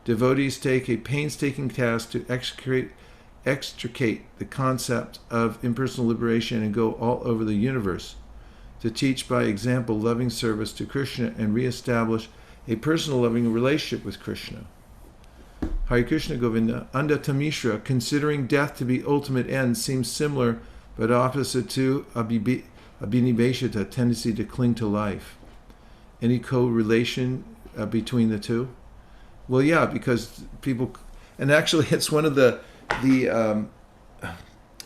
A: devotees take a painstaking task to extricate the concept of impersonal liberation and go all over the universe to teach by example loving service to Krishna and reestablish a personal loving relationship with Krishna. Hare Krishna Govinda. Anda Tamishra, considering death to be ultimate end, seems similar but opposite to abhiniveshita, tendency to cling to life. Any correlation between the two? Well, yeah, because people, and actually it's one of the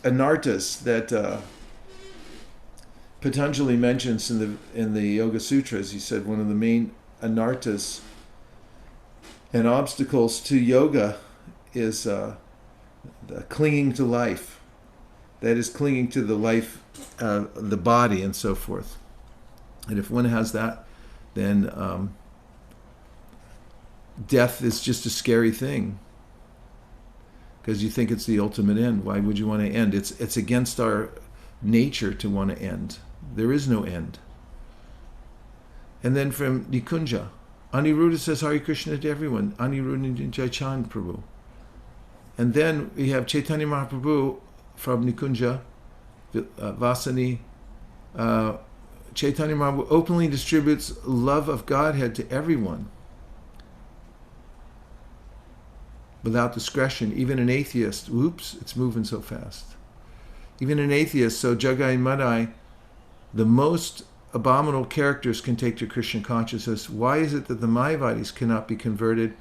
A: anartas that Patanjali mentions in the Yoga Sutras. He said one of the main anartas and obstacles to yoga is the clinging to life. That is, clinging to the life, the body, and so forth. And if one has that, then death is just a scary thing, because you think it's the ultimate end. Why would you want to end? It's against our nature to want to end. There is no end. And then from Nikunja, Aniruddha says Hare Krishna to everyone. Aniruddha Jaichand Prabhu. And then we have Chaitanya Mahaprabhu from Nikunja, Vasani. Chaitanya Mahaprabhu openly distributes love of Godhead to everyone without discretion. Even an atheist, whoops, it's moving so fast. Even an atheist, so Jagai Madai, the most abominable characters can take to Krishna consciousness. Why is it that the Mayavadis cannot be converted,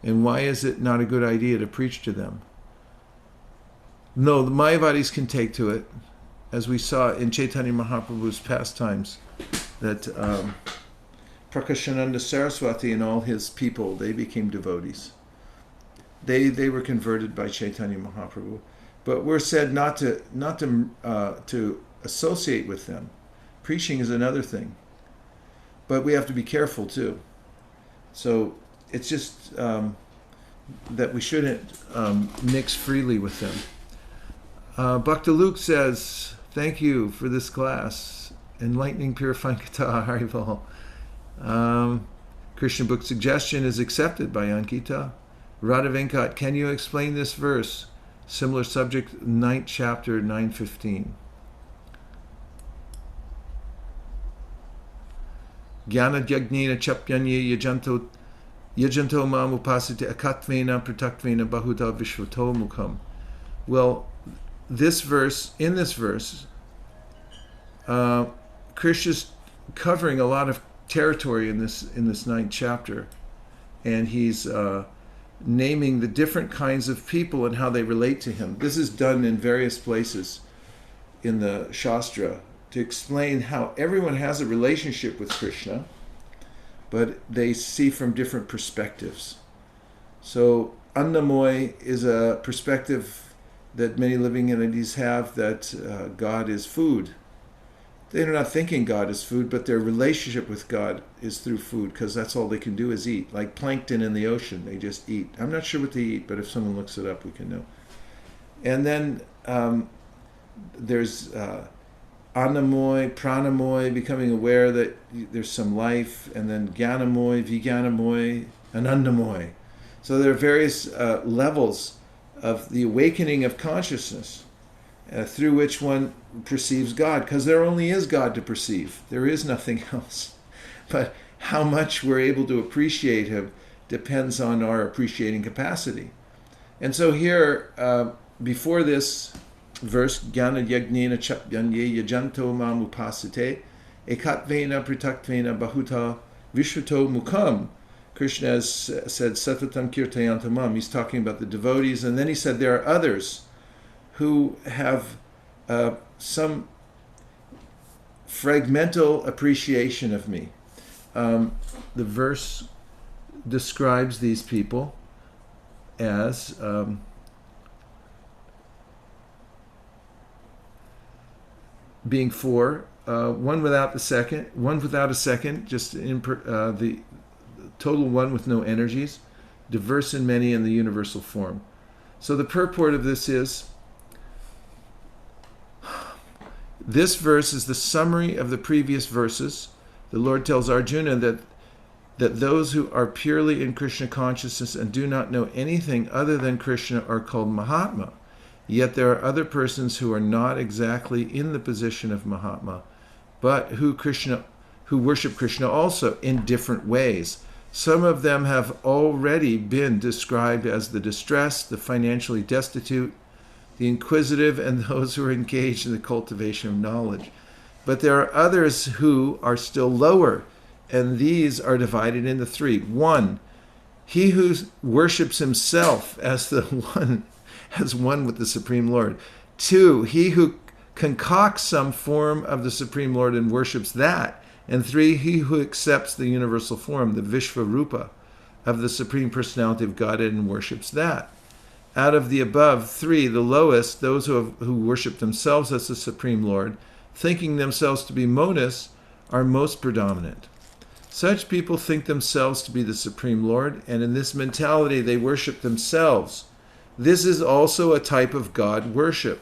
A: and why is it not a good idea to preach to them? No, the Mayavadis can take to it, as we saw in Chaitanya Mahaprabhu's pastimes, that Prakashananda Saraswati and all his people, they became devotees. They were converted by Chaitanya Mahaprabhu, but we're said not to associate with them. Preaching is another thing, but we have to be careful too. So it's just that we shouldn't mix freely with them. Bhakta Luke says, thank you for this class. Enlightening, purifying kata, Harival. Krishna book suggestion is accepted by Ankita. Radha Venkat, can you explain this verse? Similar subject, 9th chapter, 9:15. Jnana Jnana Chapyanye Yajanto Mam Upasite Akatvena Prataktvena Bahuta Vishvato Mukham. Well, in this verse, Krishna's covering a lot of territory in this 9th chapter, and he's naming the different kinds of people and how they relate to him. This is done in various places in the Shastra to explain how everyone has a relationship with Krishna, but they see from different perspectives. So Annamoy is a perspective that many living entities have, that God is food. they're not thinking God is food, but their relationship with God is through food, because that's all they can do is eat. Like plankton in the ocean, they just eat. I'm not sure what they eat, but if someone looks it up, we can know. And then there's anamoy, pranamoy, becoming aware that there's some life, and then gyanamoy, vijnanamoy, anandamoy. So there are various levels of the awakening of consciousness through which one perceives God, because there only is God to perceive. There is nothing else. But how much we're able to appreciate Him depends on our appreciating capacity. And so here, before this verse, Jnana Yagnena Chapyanye Yajanto Mam Upasite, Ekatvena Pritatvena Bahuta Vishvato Mukam. Krishna has said, Satatam Kirtayantam Mam. He's talking about the devotees. And then he said, there are others who have some fragmental appreciation of me. The verse describes these people as being four, one without a second, just the total one with no energies, diverse in many in the universal form. So the purport of this is, this verse is the summary of the previous verses. The Lord tells Arjuna that those who are purely in Krishna consciousness and do not know anything other than Krishna are called Mahatma. Yet there are other persons who are not exactly in the position of Mahatma, but who worship Krishna also in different ways. Some of them have already been described as the distressed, the financially destitute, the inquisitive, and those who are engaged in the cultivation of knowledge. But there are others who are still lower, and these are divided into three. One, he who worships himself as one with the Supreme Lord. Two, he who concocts some form of the Supreme Lord and worships that. And three, he who accepts the universal form, the Vishvarupa, of the Supreme Personality of Godhead and worships that. Out of the above three, the lowest, those who worship themselves as the Supreme Lord, thinking themselves to be monists, are most predominant. Such people think themselves to be the Supreme Lord, and in this mentality they worship themselves. This is also a type of God worship,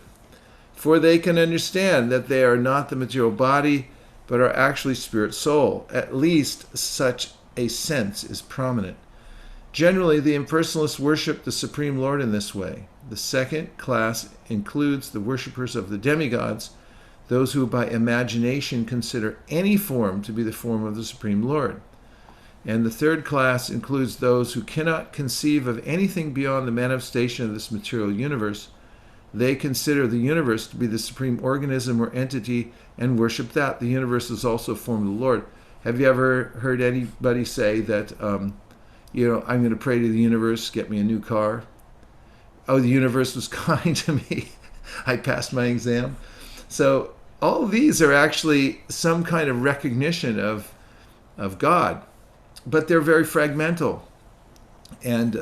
A: for they can understand that they are not the material body, but are actually spirit soul. At least such a sense is prominent. Generally, the impersonalists worship the Supreme Lord in this way. The second class includes the worshippers of the demigods, those who by imagination consider any form to be the form of the Supreme Lord. And the third class includes those who cannot conceive of anything beyond the manifestation of this material universe. They consider the universe to be the supreme organism or entity and worship that. The universe is also a form of the Lord. Have you ever heard anybody say that, I'm going to pray to the universe, get me a new car? Oh, the universe was kind to me. I passed my exam. So all these are actually some kind of recognition of God, but they're very fragmental and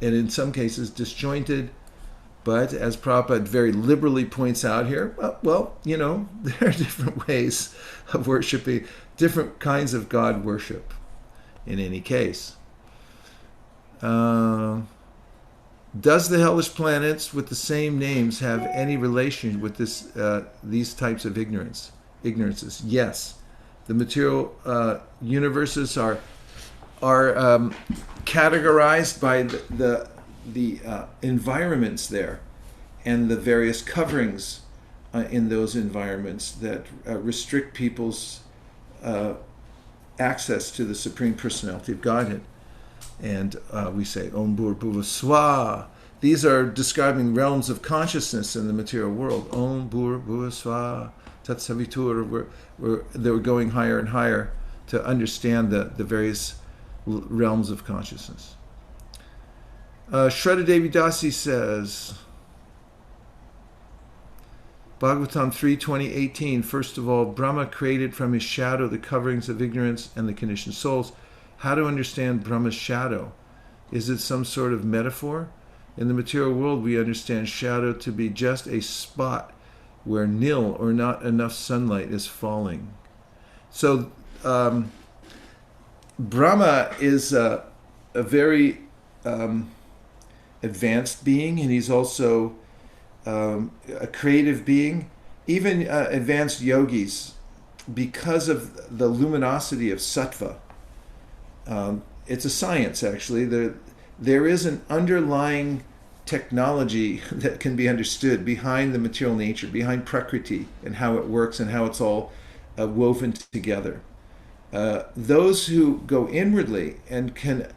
A: in some cases disjointed. But as Prabhupada very liberally points out here, there are different ways of worshiping, different kinds of God worship in any case. Does the hellish planets with the same names have any relation with these types of ignorances? Yes. The material universes are categorized by the environments there and the various coverings in those environments that restrict people's access to the Supreme Personality of Godhead. And we say Om Bhur Bhuva Swa. These are describing realms of consciousness in the material world. Om Bhur Bhuva Swa Tat Savitur. They're going higher and higher to understand the various realms of consciousness. Shraddha Devi Dasi says, Bhagavatam 3:20-18. First of all, Brahma created from his shadow the coverings of ignorance and the conditioned souls. How to understand Brahma's shadow? Is it some sort of metaphor? In the material world, we understand shadow to be just a spot where nil or not enough sunlight is falling. So Brahma is a very advanced being, and he's also a creative being. Even advanced yogis, because of the luminosity of sattva, it's a science actually. There is an underlying technology that can be understood behind the material nature, behind Prakriti, and how it works and how it's all woven together. Those who go inwardly and can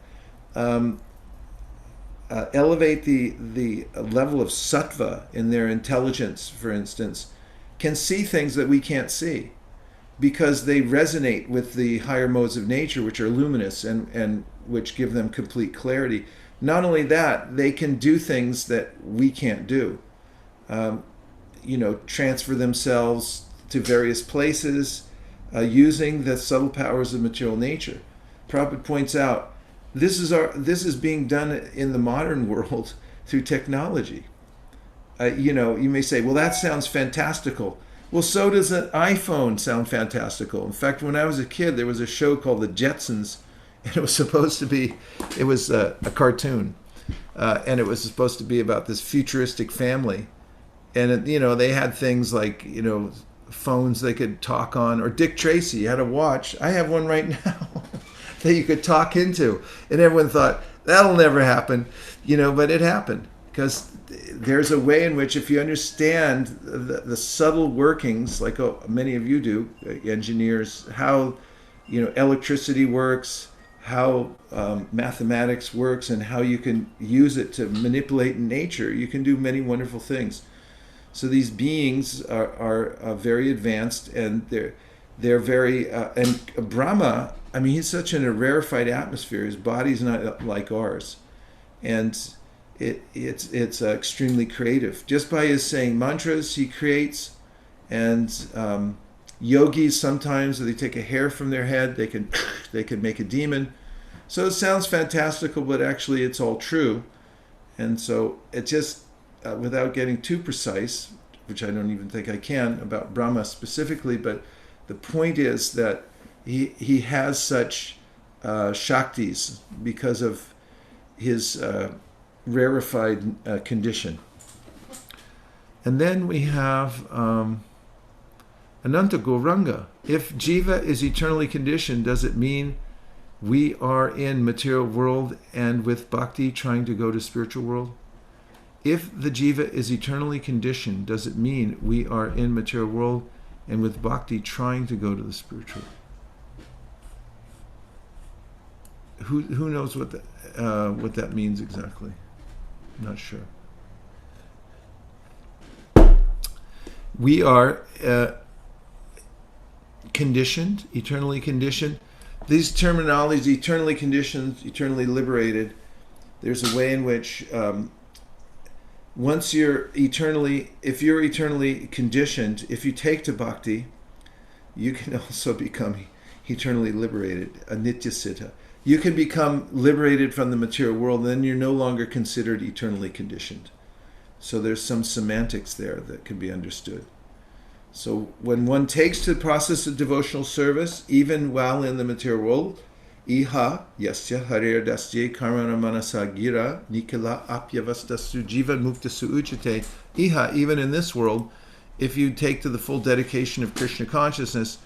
A: elevate the level of sattva in their intelligence, for instance, can see things that we can't see because they resonate with the higher modes of nature, which are luminous and which give them complete clarity. Not only that, they can do things that we can't do. Transfer themselves to various places using the subtle powers of material nature. Prabhupada points out this is being done in the modern world through technology. You may say, well, that sounds fantastical. Well, so does an iPhone sound fantastical. In fact, when I was a kid, there was a show called The Jetsons, and it was supposed to be, it was a cartoon, and it was supposed to be about this futuristic family. And, they had things like, phones they could talk on, or Dick Tracy had a watch. I have one right now that you could talk into. And everyone thought, that'll never happen, but it happened. Because there's a way in which, if you understand the subtle workings, like many of you do, engineers, how electricity works, how mathematics works, and how you can use it to manipulate nature, you can do many wonderful things. So these beings are very advanced, and they're very and Brahma. I mean, he's such in a rarefied atmosphere. His body's not like ours, and it's extremely creative. Just by his saying mantras, he creates. And yogis, sometimes they take a hair from their head, they can make a demon. So it sounds fantastical, but actually it's all true. And so it just without getting too precise, which I don't even think I can about Brahma specifically, but the point is that he has such shaktis because of his rarefied condition. And then we have Ananta Gauranga. If jiva is eternally conditioned, does it mean we are in material world and with bhakti trying to go to spiritual world? If the jiva is eternally conditioned, does it mean we are in material world and with bhakti trying to go to the spiritual? Who knows what that means exactly? I'm not sure. We are conditioned, eternally conditioned. These terminologies, eternally conditioned, eternally liberated, there's a way in which if you're eternally conditioned, if you take to bhakti, you can also become eternally liberated, a nityasiddha. You can become liberated from the material world, and then you're no longer considered eternally conditioned. So there's some semantics there that can be understood. So when one takes to the process of devotional service, even while in the material world, iha yasya harir dasye karmana manasa gira nikila apyavastasu jiva muktasu uchate. Iha, even in this world, if you take to the full dedication of Krishna consciousness,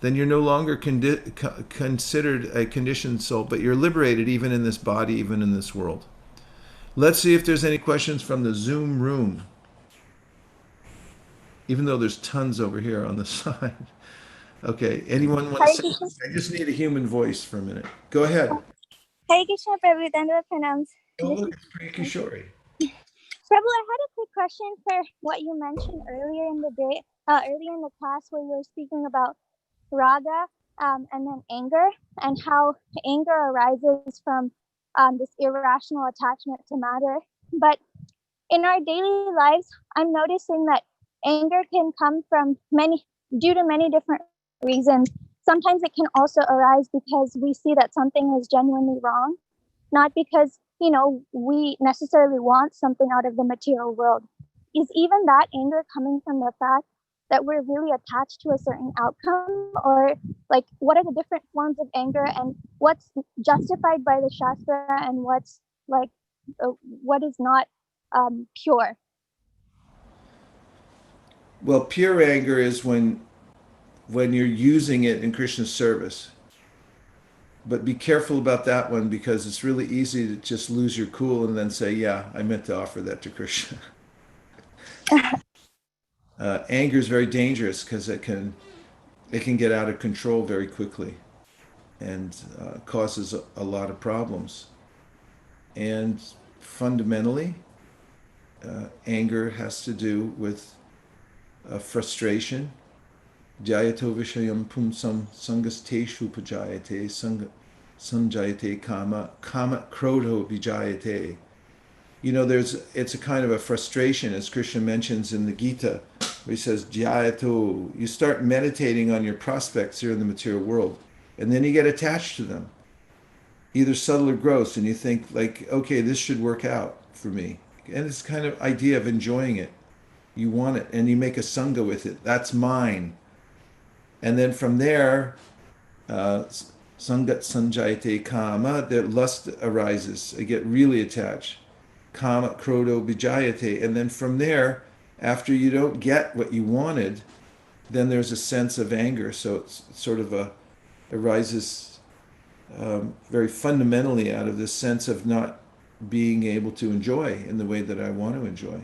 A: then you're no longer considered a conditioned soul, but you're liberated even in this body, even in this world. Let's see if there's any questions from the Zoom room. Even though there's tons over here on the side. Okay, anyone want to say? I just need a human voice for a minute. Go ahead.
B: Hare Krishna, Prabhu, Dandava pranams.
A: Oh, look, it's Priya Kishori.
B: Prabhu, I had a quick question for what you mentioned earlier in the day, earlier in the class, where you were speaking about raga and then anger, and how anger arises from this irrational attachment to matter. But in our daily lives, I'm noticing that anger can come from due to many different reasons. Sometimes it can also arise because we see that something is genuinely wrong, not because, we necessarily want something out of the material world. Is even that anger coming from the fact that we're really attached to a certain outcome, or like what are the different forms of anger and what's justified by the Shastra and what's like what is not pure?
A: Well, pure anger is when you're using it in Krishna's service. But be careful about that one because it's really easy to just lose your cool and then say, "Yeah, I meant to offer that to Krishna." Anger is very dangerous because it can get out of control very quickly and causes a lot of problems. And fundamentally, anger has to do with frustration. Jayato vishayam pumsam sangasteshu pajayate sanjayate kama krodho vijayate. It's a kind of a frustration, as Krishna mentions in the Gita, where he says, Jayato, you start meditating on your prospects here in the material world, and then you get attached to them, either subtle or gross, and you think like, okay, this should work out for me. And it's kind of idea of enjoying it. You want it, and you make a sangha with it. That's mine. And then from there, sangat sanjayate kama, the lust arises. I get really attached. Kama krodo bijayate. And then from there, after you don't get what you wanted, then there's a sense of anger. So it's sort of arises very fundamentally out of this sense of not being able to enjoy in the way that I want to enjoy.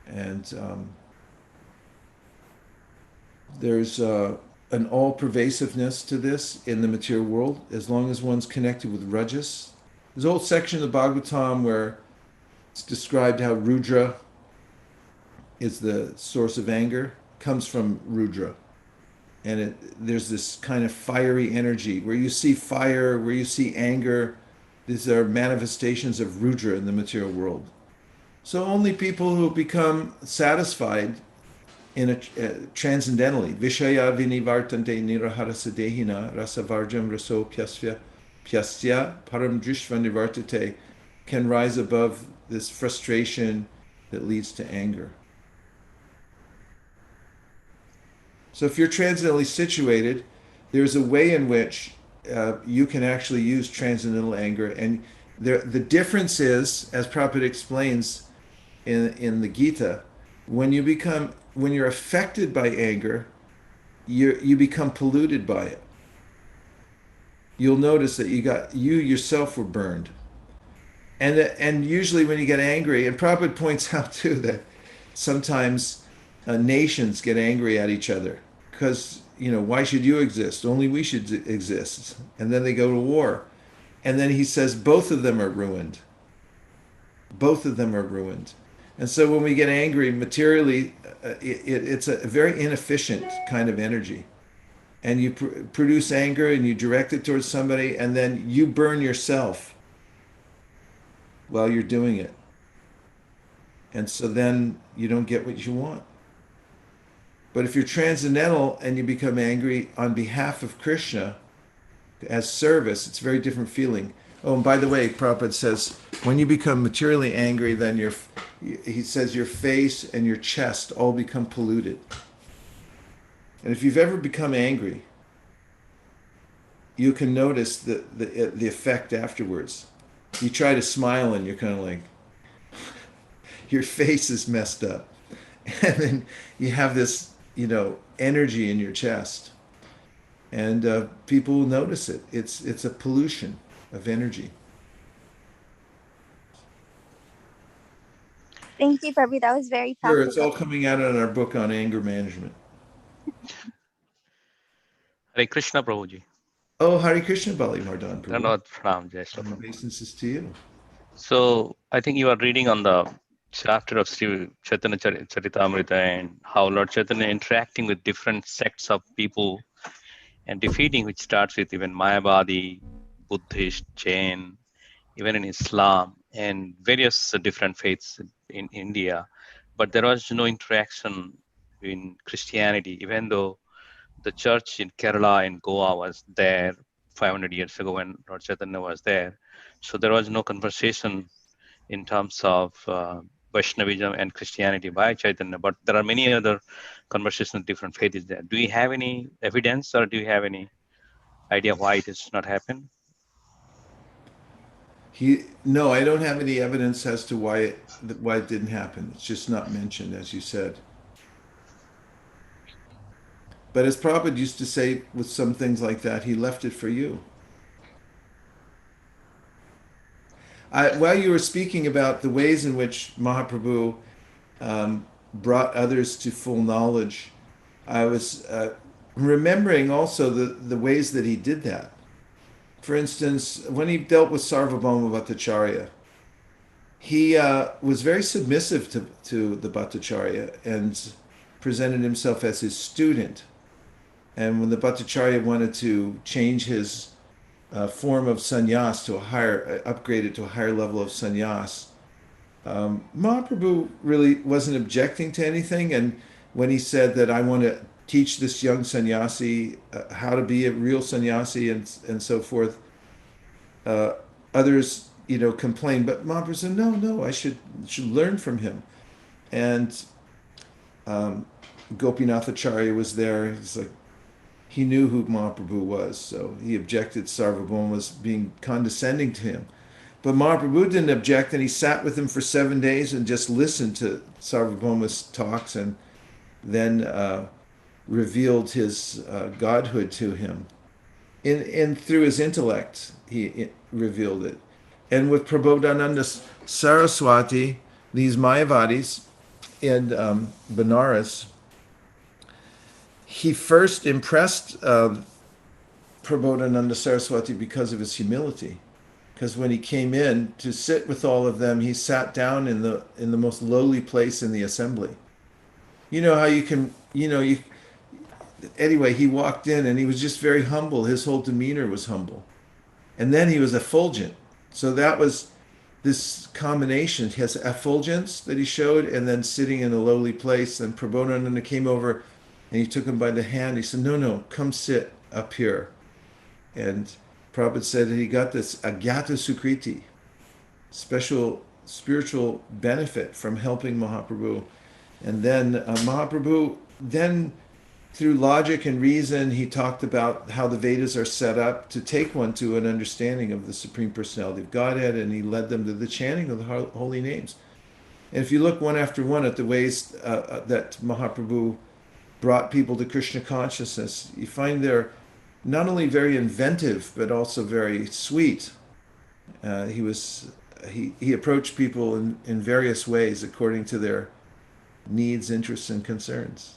A: And there's an all-pervasiveness to this in the material world, as long as one's connected with Rajas. There's a whole section of the Bhagavatam where it's described how Rudra is the source of anger, comes from Rudra. And there's this kind of fiery energy. Where you see fire, where you see anger, these are manifestations of Rudra in the material world. So only people who become satisfied transcendentally, Vishaya vinivartante niraharasadehina rasavarjam raso pyasya param drishva nivartate, can rise above this frustration that leads to anger. So if you're transcendently situated, there's a way in which you can actually use transcendental anger. And the difference is, as Prabhupada explains in the Gita, when you're affected by anger, you become polluted by it. You'll notice that you yourself were burned. And usually when you get angry, and Prabhupada points out too that sometimes nations get angry at each other because, why should you exist? Only we should exist. And then they go to war. And then he says both of them are ruined. Both of them are ruined. And so when we get angry materially, it's a very inefficient kind of energy. And you produce anger and you direct it towards somebody, and then you burn yourself while you're doing it. And so then you don't get what you want. But if you're transcendental and you become angry on behalf of Krishna as service, it's a very different feeling. Oh, and by the way, Prabhupada says, when you become materially angry, then he says your face and your chest all become polluted. And if you've ever become angry, you can notice the effect afterwards. You try to smile and you're kind of like, your face is messed up. And then you have this, energy in your chest. And people will notice it. It's a pollution of energy.
B: Thank you, Prabhu. That was very
A: Sure,
B: practical.
A: it's all coming out in our book on anger management.
C: Hare Krishna, Prabhuji.
A: Oh, Hare Krishna, Bali Mardan Prabhu.
C: Not from Jai Shri Prabhu.
A: Obeisances to you.
C: So I think you are reading on the chapter of Sri Chaitanya Charitamrita and how Lord Chaitanya interacting with different sects of people and defeating, which starts with even Mayavadi, Buddhist, Jain, even in Islam and various different faiths in India. But there was no interaction in Christianity, even though the church in Kerala and Goa was there 500 years ago when Lord Chaitanya was there. So there was no conversation in terms of Vaishnavism and Christianity by Chaitanya, but there are many other conversations of different faiths there. Do you have any evidence, or do you have any idea why it has not happened?
A: No, I don't have any evidence as to why it didn't happen. It's just not mentioned, as you said. But as Prabhupada used to say with some things like that, he left it for you. While you were speaking about the ways in which Mahaprabhu brought others to full knowledge, I was remembering also the ways that he did that. For instance, when he dealt with Sarvabhauma Bhattacharya, he was very submissive to the Bhattacharya and presented himself as his student. And when the Bhattacharya wanted to change his form of sannyas to upgrade it to a higher level of sannyas, Mahaprabhu really wasn't objecting to anything. And when he said that I want to teach this young sannyasi how to be a real sannyasi and so forth, others complained, but Mahaprabhu said, no, I should learn from him. And Gopinathacharya was there. He's like, he knew who Mahaprabhu was, so he objected Sarvabhauma was being condescending to him. But Mahaprabhu didn't object, and he sat with him for 7 days and just listened to Sarvabhauma's talks, and then revealed his godhood to him. And through his intellect, he revealed it. And with Prabodhananda Saraswati, these Mayavadis in Benares, he first impressed Prabodhananda Saraswati because of his humility. Because when he came in to sit with all of them, he sat down in the most lowly place in the assembly. You know how you can, anyway, he walked in and he was just very humble. His whole demeanor was humble. And then he was effulgent. So that was this combination, his effulgence that he showed, and then sitting in a lowly place. And Prabodhananda came over and he took him by the hand. He said, no, come sit up here. And Prabhupada said that he got this agyata sukriti, special spiritual benefit from helping Mahaprabhu. And then Mahaprabhu, then through logic and reason, he talked about how the Vedas are set up to take one to an understanding of the Supreme Personality of Godhead, and he led them to the chanting of the holy names. And if you look one after one at the ways that Mahaprabhu brought people to Krishna consciousness, you find they're not only very inventive, but also very sweet. He approached people in various ways according to their needs, interests, and concerns.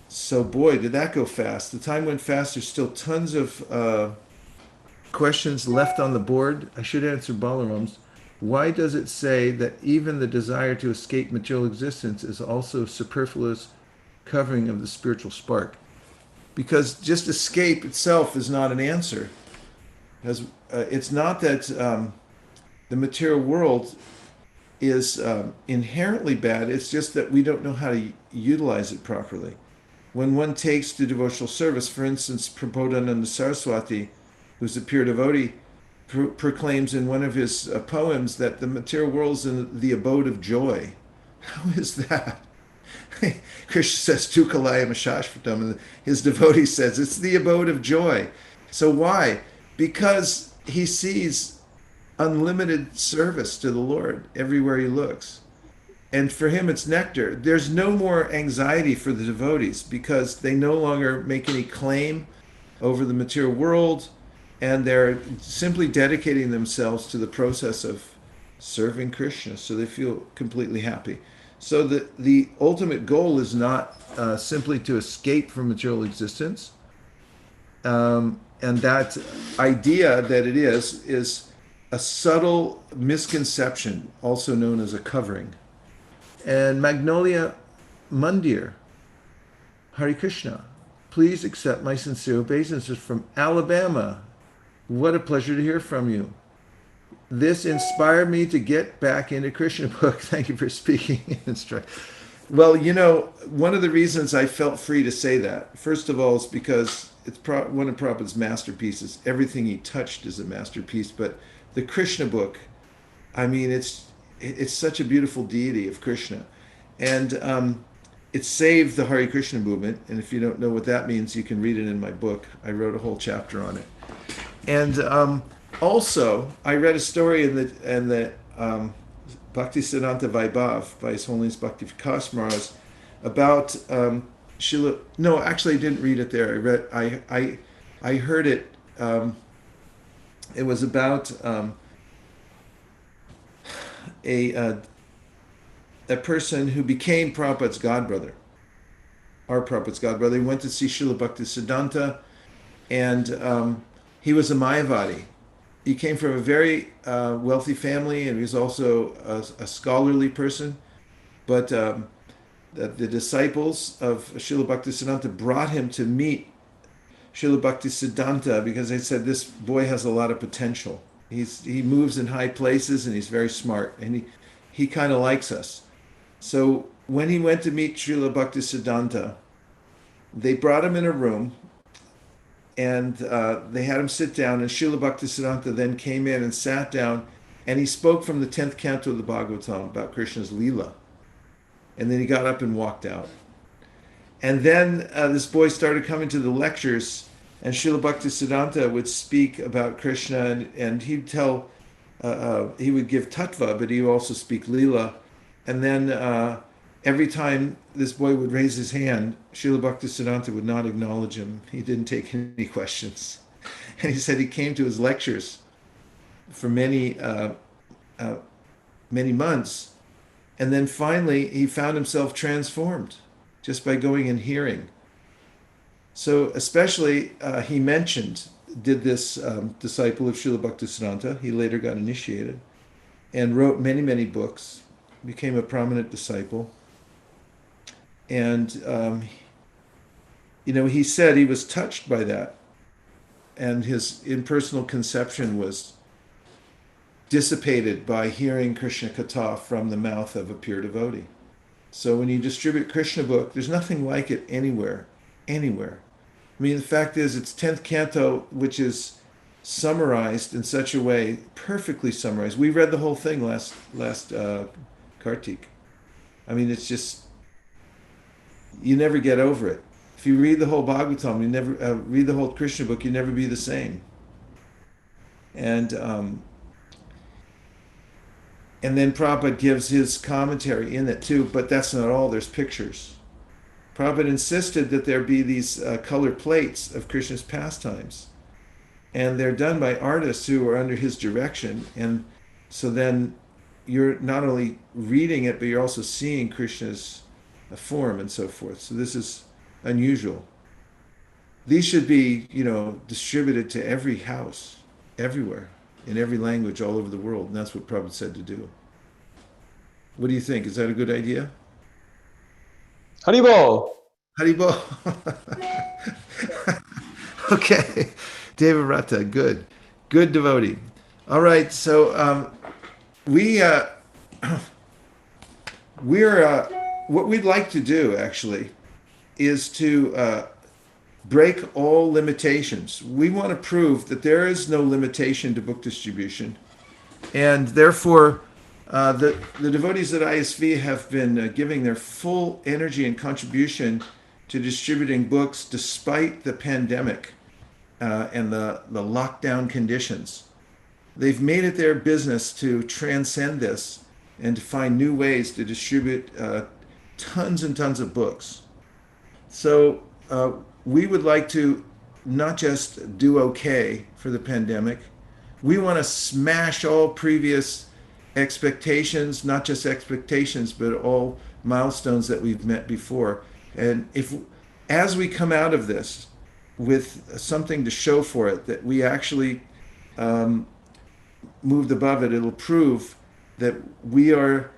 A: So boy, did that go fast. The time went fast. There's still tons of questions left on the board. I should answer Balaram's. Why does it say that even the desire to escape material existence is also superfluous covering of the spiritual spark? Because just escape itself is not an answer. It's not that the material world is inherently bad. It's just that we don't know how to utilize it properly. When one takes to devotional service, for instance, Prabodhananda Saraswati, who's a pure devotee, proclaims in one of his poems that the material world is in the abode of joy. How is that? Krishna says, Tukalayam Ashashvatam, and his devotee says, it's the abode of joy. So why? Because he sees unlimited service to the Lord everywhere he looks. And for him, it's nectar. There's no more anxiety for the devotees because they no longer make any claim over the material world, and they're simply dedicating themselves to the process of serving Krishna, so they feel completely happy. So the ultimate goal is not simply to escape from material existence, and that idea that it is a subtle misconception, also known as a covering. And Magnolia Mundir, Hare Krishna, please accept my sincere obeisances from Alabama. What a pleasure to hear from you. This inspired me to get back into Krishna book. Thank you for speaking in stride. Well, one of the reasons I felt free to say that, first of all, is because it's one of Prabhupada's masterpieces. Everything he touched is a masterpiece. But the Krishna book, I mean, it's such a beautiful deity of Krishna. And it saved the Hare Krishna movement. And if you don't know what that means, you can read it in my book. I wrote a whole chapter on it. And also, I read a story in the Bhaktisiddhanta Vaibhav by His Holiness Bhakti Vikas Maharaj about Srila. No, actually, I didn't read it there. I heard it. It was about a person who became Prabhupada's godbrother. Our Prabhupada's godbrother. He went to see Srila Bhaktisiddhanta, and he was a Mayavadi. He came from a very wealthy family, and he was also a scholarly person. But the disciples of Srila Bhaktisiddhanta brought him to meet Srila Bhaktisiddhanta because they said, this boy has a lot of potential. He moves in high places, and he's very smart, and he kind of likes us. So when he went to meet Srila Bhaktisiddhanta, they brought him in a room, and they had him sit down, and Srila Bhaktisiddhanta then came in and sat down, and he spoke from the 10th canto of the Bhagavatam about Krishna's Leela. And then he got up and walked out. And then this boy started coming to the lectures, and Srila Bhaktisiddhanta would speak about Krishna, and he'd tell, he would give tattva, but he would also speak Leela. And then every time this boy would raise his hand, Srila Bhaktisiddhanta would not acknowledge him. He didn't take any questions. And he said he came to his lectures for many months. And then finally, he found himself transformed just by going and hearing. So especially, he mentioned, did this disciple of Srila Bhaktisiddhanta. He later got initiated and wrote many, many books, became a prominent disciple. And, he said he was touched by that. And his impersonal conception was dissipated by hearing Krishna Katha from the mouth of a pure devotee. So when you distribute Krishna book, there's nothing like it anywhere. I mean, the fact is, it's 10th canto, which is summarized in such a way, perfectly summarized. We read the whole thing last Kartik. I mean, it's just, you never get over it. If you read the whole Bhagavatam, you never read the whole Krishna book, you never be the same. And then Prabhupada gives his commentary in it too, but that's not all. There's pictures. Prabhupada insisted that there be these color plates of Krishna's pastimes. And they're done by artists who are under his direction. And so then you're not only reading it, but you're also seeing Krishna's form and so forth. So this is unusual. These should be, distributed to every house, everywhere, in every language all over the world. And that's what Prabhupada said to do. What do you think? Is that a good idea?
D: Haribo!
A: Haribo. Okay. Devarata, good. Good devotee. All right, so we're what we'd like to do actually is to break all limitations. We want to prove that there is no limitation to book distribution, and therefore the devotees at ISV have been giving their full energy and contribution to distributing books despite the pandemic and the lockdown conditions. They've made it their business to transcend this and to find new ways to distribute tons and tons of books. So we would like to not just do okay for the pandemic. We want to smash all previous expectations, not just expectations, but all milestones that we've met before. And as we come out of this with something to show for it, that we actually moved above it, it'll prove that we are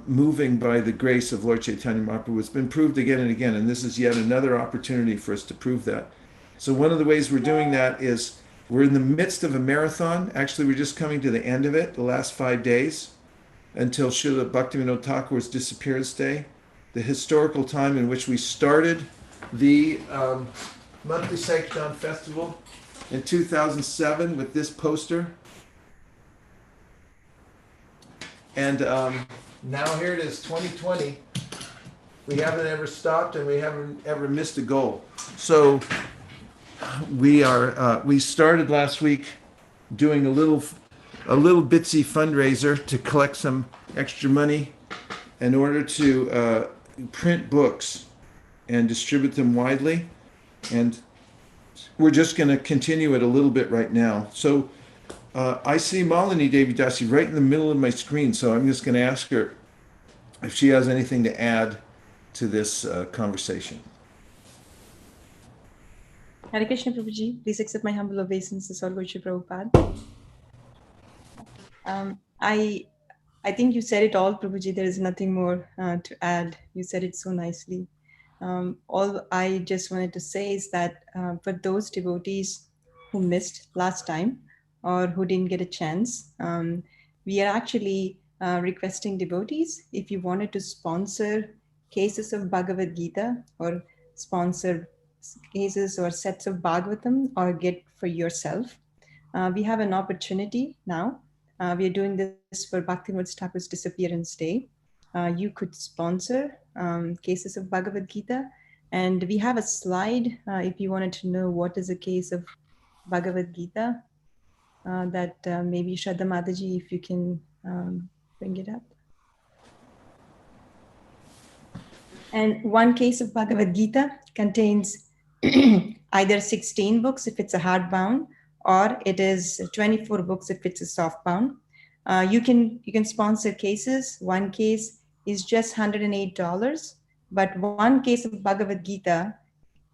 A: moving by the grace of Lord Chaitanya Mahaprabhu. It's been proved again and again, and this is yet another opportunity for us to prove that. So one of the ways we're doing that is we're in the midst of a marathon. Actually, we're just coming to the end of it, the last 5 days, until Srila Bhaktivinoda Thakur's disappearance day, the historical time in which we started the monthly Sankirtan festival in 2007 with this poster. And now here it is, 2020. We haven't ever stopped and we haven't ever missed a goal. So we started last week doing a little bitsy fundraiser to collect some extra money in order to print books and distribute them widely. And we're just going to continue it a little bit right now. So I see Malini Devidasi right in the middle of my screen. So I'm just going to ask her if she has anything to add to this conversation.
D: Hare Krishna Prabhuji, please accept my humble obeisances, all Guru Prabhupada. I think you said it all, Prabhuji. There is nothing more to add. You said it so nicely. All I just wanted to say is that for those devotees who missed last time or who didn't get a chance, we are actually requesting devotees, if you wanted to sponsor cases of Bhagavad Gita or sponsor cases or sets of Bhagavatam or get for yourself, we have an opportunity now. We are doing this for Bhaktivinoda Thakur's Disappearance Day. You could sponsor cases of Bhagavad Gita, and we have a slide if you wanted to know what is a case of Bhagavad Gita, that maybe Shraddha Mataji, if you can bring it up. And one case of Bhagavad Gita contains either 16 books if it's a hardbound, or it is 24 books if it's a softbound. You can sponsor cases. One case is just $108, but one case of Bhagavad Gita,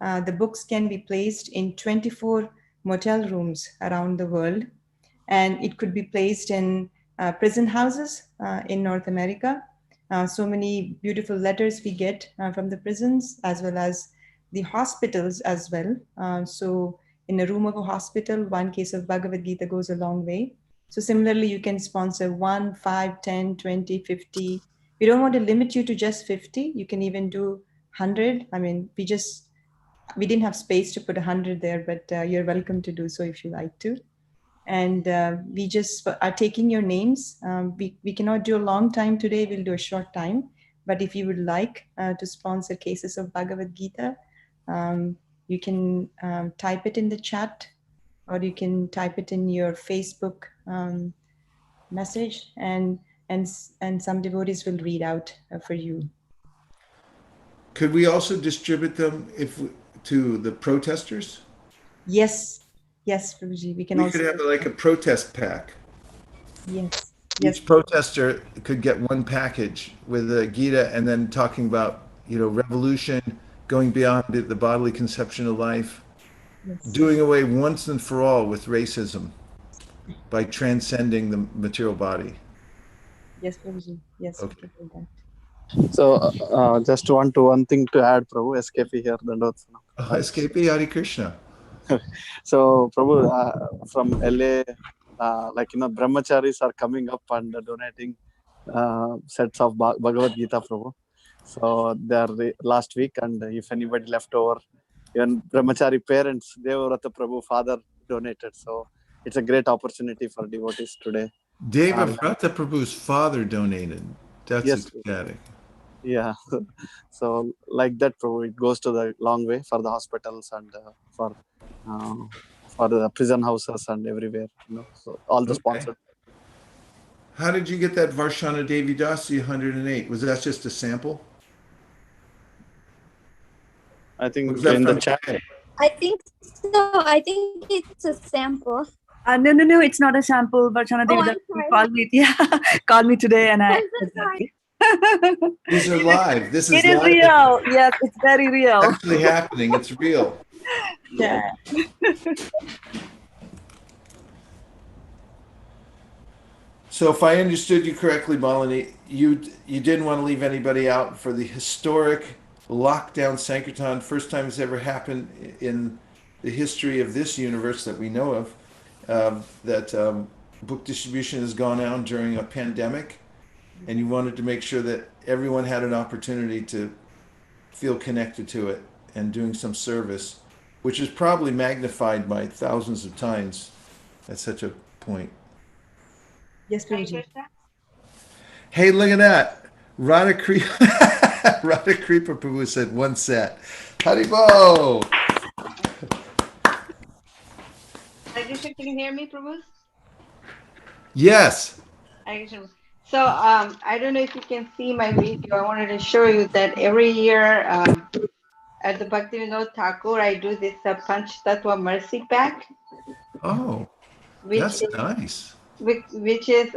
D: the books can be placed in 24 motel rooms around the world, and it could be placed in prison houses in North America. So many beautiful letters we get from the prisons as well as the hospitals as well. So in a room of a hospital, one case of Bhagavad Gita goes a long way. So similarly, you can sponsor 1, 5, 10, 20, 50. We don't want to limit you to just 50. You can even do 100. I mean, we didn't have space to put 100 there, but you're welcome to do so if you like to. And we just are taking your names. We cannot do a long time today. We'll do a short time. But if you would like to sponsor cases of Bhagavad Gita, you can type it in the chat, or you can type it in your Facebook message, and some devotees will read out for you.
A: Could we also distribute them to the protesters?
D: Yes, Prabhuji, we can also.
A: We could have like a protest pack.
D: Yes.
A: Each protester could get one package with the Gita, and then talking about, revolution, going beyond the bodily conception of life, doing away once and for all with racism by transcending the material body.
D: Yes, Prabhuji. Yes.
A: Okay.
E: So just one thing to add, Prabhu. SKP here, Dandavat.
A: SKP, Hare Krishna.
E: So Prabhu, from LA, brahmacharis are coming up and donating sets of Bhagavad Gita, Prabhu. So they are last week, and if anybody left over, even brahmachari parents, Devavrata Prabhu father donated. So it's a great opportunity for devotees today.
A: Devavrata Prabhu's father donated. That's ecstatic.
E: Yeah. So like that, Prabhu, it goes to the long way for the hospitals and for the prison houses and everywhere. So all the sponsored.
A: How did you get that Varshana Devi Dasi 108? Was that just a sample?
E: I think in the chat.
B: I think so. I think it's a sample.
F: No, it's not a sample. Varshana Devi called me. Yeah, called me today, and I.
A: These are live. This is
F: it is
A: live.
F: Real. Yes, it's very real.
A: It's actually happening. It's real.
F: Yeah.
A: So if I understood you correctly, Malini, you didn't want to leave anybody out for the historic lockdown Sankirtan, first time it's ever happened in the history of this universe that we know of, that book distribution has gone out during a pandemic, and you wanted to make sure that everyone had an opportunity to feel connected to it and doing some service, which is probably magnified by thousands of times at such a point.
D: Yes, Prabhuji.
A: Hey, look at that. Radha Creeper Prabhu said one set. Haribo!
G: Can you hear me, Prabhu?
A: Yes.
G: So I don't know if you can see my video. I wanted to show you that every year at the Bhaktivinoda Thakur, I do this Panch Tattva Mercy Pack,
A: Oh,
G: which
A: that's
G: is
A: nice.
G: which is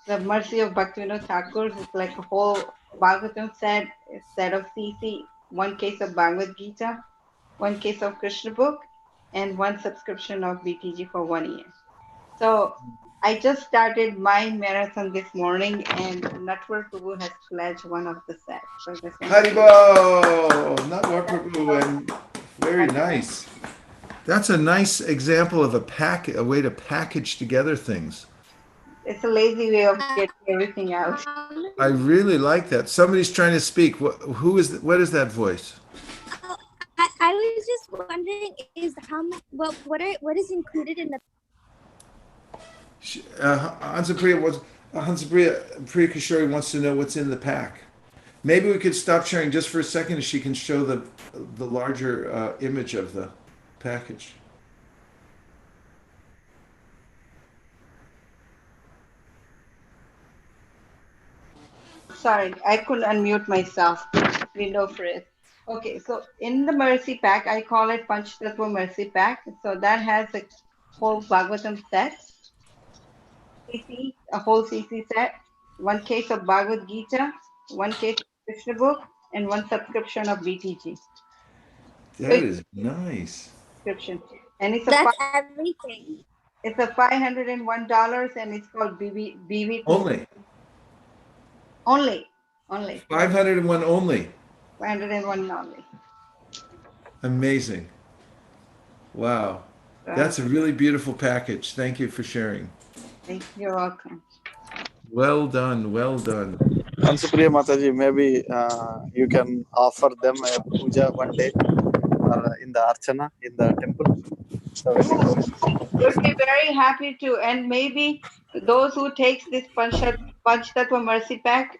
G: the mercy of Bhaktivinoda Thakur. It's like a whole Bhagavatam set of CC, one case of Bhagavad Gita, one case of Krishna book, and one subscription of BTG for 1 year. So I just started my marathon this morning, and Natwar Prabhu has pledged one of the sets. So this one.
A: Haribo! Not what Prabhu, and very nice. That's a nice example of a way to package together things.
G: It's a lazy way of getting everything out.
A: I really like that. Somebody's trying to speak. What is that voice?
B: I was just wondering, is what is included in the
A: Hansapriya Kishori wants to know what's in the pack. Maybe we could stop sharing just for a second, and she can show the larger image of the package.
G: Sorry, I couldn't unmute myself. Window freeze. Okay, so in the Mercy Pack, I call it Panch Tattva Mercy Pack. So that has a whole Bhagavatam set, CC, a whole CC set, one case of Bhagavad Gita, one case of Krishna book, and one subscription of BTG.
A: That is nice.
G: Subscription, and it's
B: That's everything.
G: It's a $501, and it's called BB.
A: Only.
G: Only.
A: 501 only.
G: 501 only.
A: Amazing. Wow. That's a really beautiful package. Thank you for sharing.
G: You're welcome.
A: Well done. Well done.
E: Hansupriya Mataji, maybe you can offer them a puja one day in the Archana, in the temple. So
G: Would be very happy to, and maybe those who takes this Panch Tattva Mercy Pack,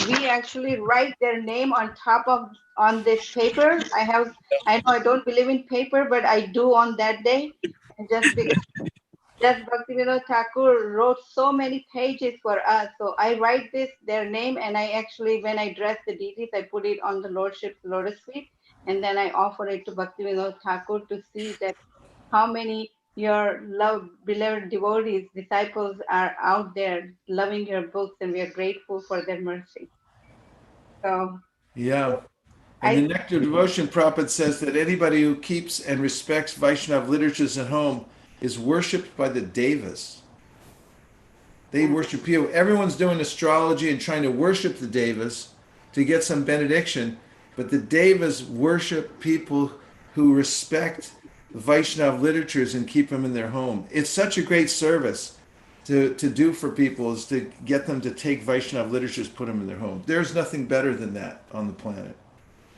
G: we actually write their name on this paper. I know I don't believe in paper, but I do on that day, and just because Bhaktivinoda Thakur wrote so many pages for us, so I write their name, and I actually, when I dress the deities, I put it on the Lordship's lotus feet, and then I offer it to Bhaktivinoda Thakur to see that how many your beloved devotees, disciples are out there loving your books, and we are grateful for their mercy. So
A: yeah. And the Nectar Devotion Prabhupada says that anybody who keeps and respects Vaishnav literatures at home is worshipped by the Devas. They worship you. Everyone's doing astrology and trying to worship the Devas to get some benediction, but the Devas worship people who respect Vaishnav literatures and keep them in their home. It's such a great service to do for people, is to get them to take Vaishnav literatures, put them in their home. There's nothing better than that on the planet.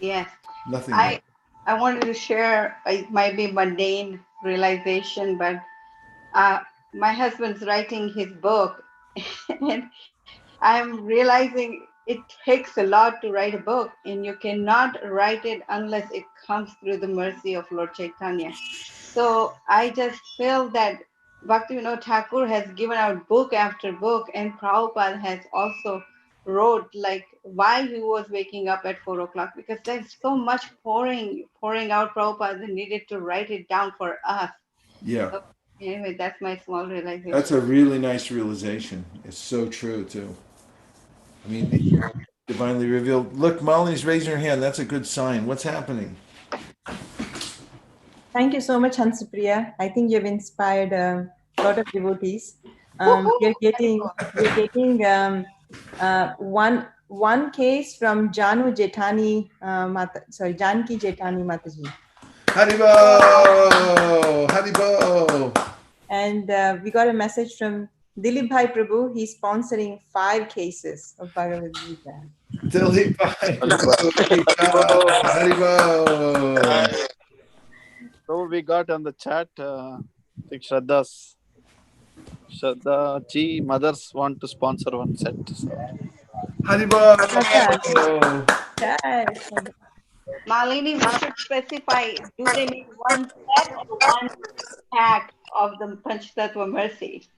G: Yes.
A: Nothing.
G: I wanted to share, it might be mundane realization, but my husband's writing his book, and I'm realizing it takes a lot to write a book, and you cannot write it unless it comes through the mercy of Lord Chaitanya. So I just feel that Bhaktivinoda Thakur has given out book after book, and Prabhupada has also wrote like why he was waking up at 4 o'clock, because there's so much pouring out. Prabhupada needed to write it down for us.
A: Yeah.
G: So anyway, that's my small realization.
A: That's a really nice realization. It's so true too. I mean, divinely revealed. Look, Molly's raising her hand. That's a good sign. What's happening?
D: Thank you so much, Hansupriya. I think you've inspired a lot of devotees. We're getting one case from Janu Jetani Janki Jetani Mataji.
A: Haribo! Haribo!
D: And we got a message from Dilip Bhai Prabhu. He's sponsoring 5 cases of Bhagavad Gita.
A: Dilip Bhai Prabhu! Haribo!
E: So we got on the chat, I think Shraddha's So the G mothers want to sponsor one set. So.
A: Haribol!
D: Yes.
G: Malini, we should specify, do they need one set or one pack of the Panchtattva Mercy?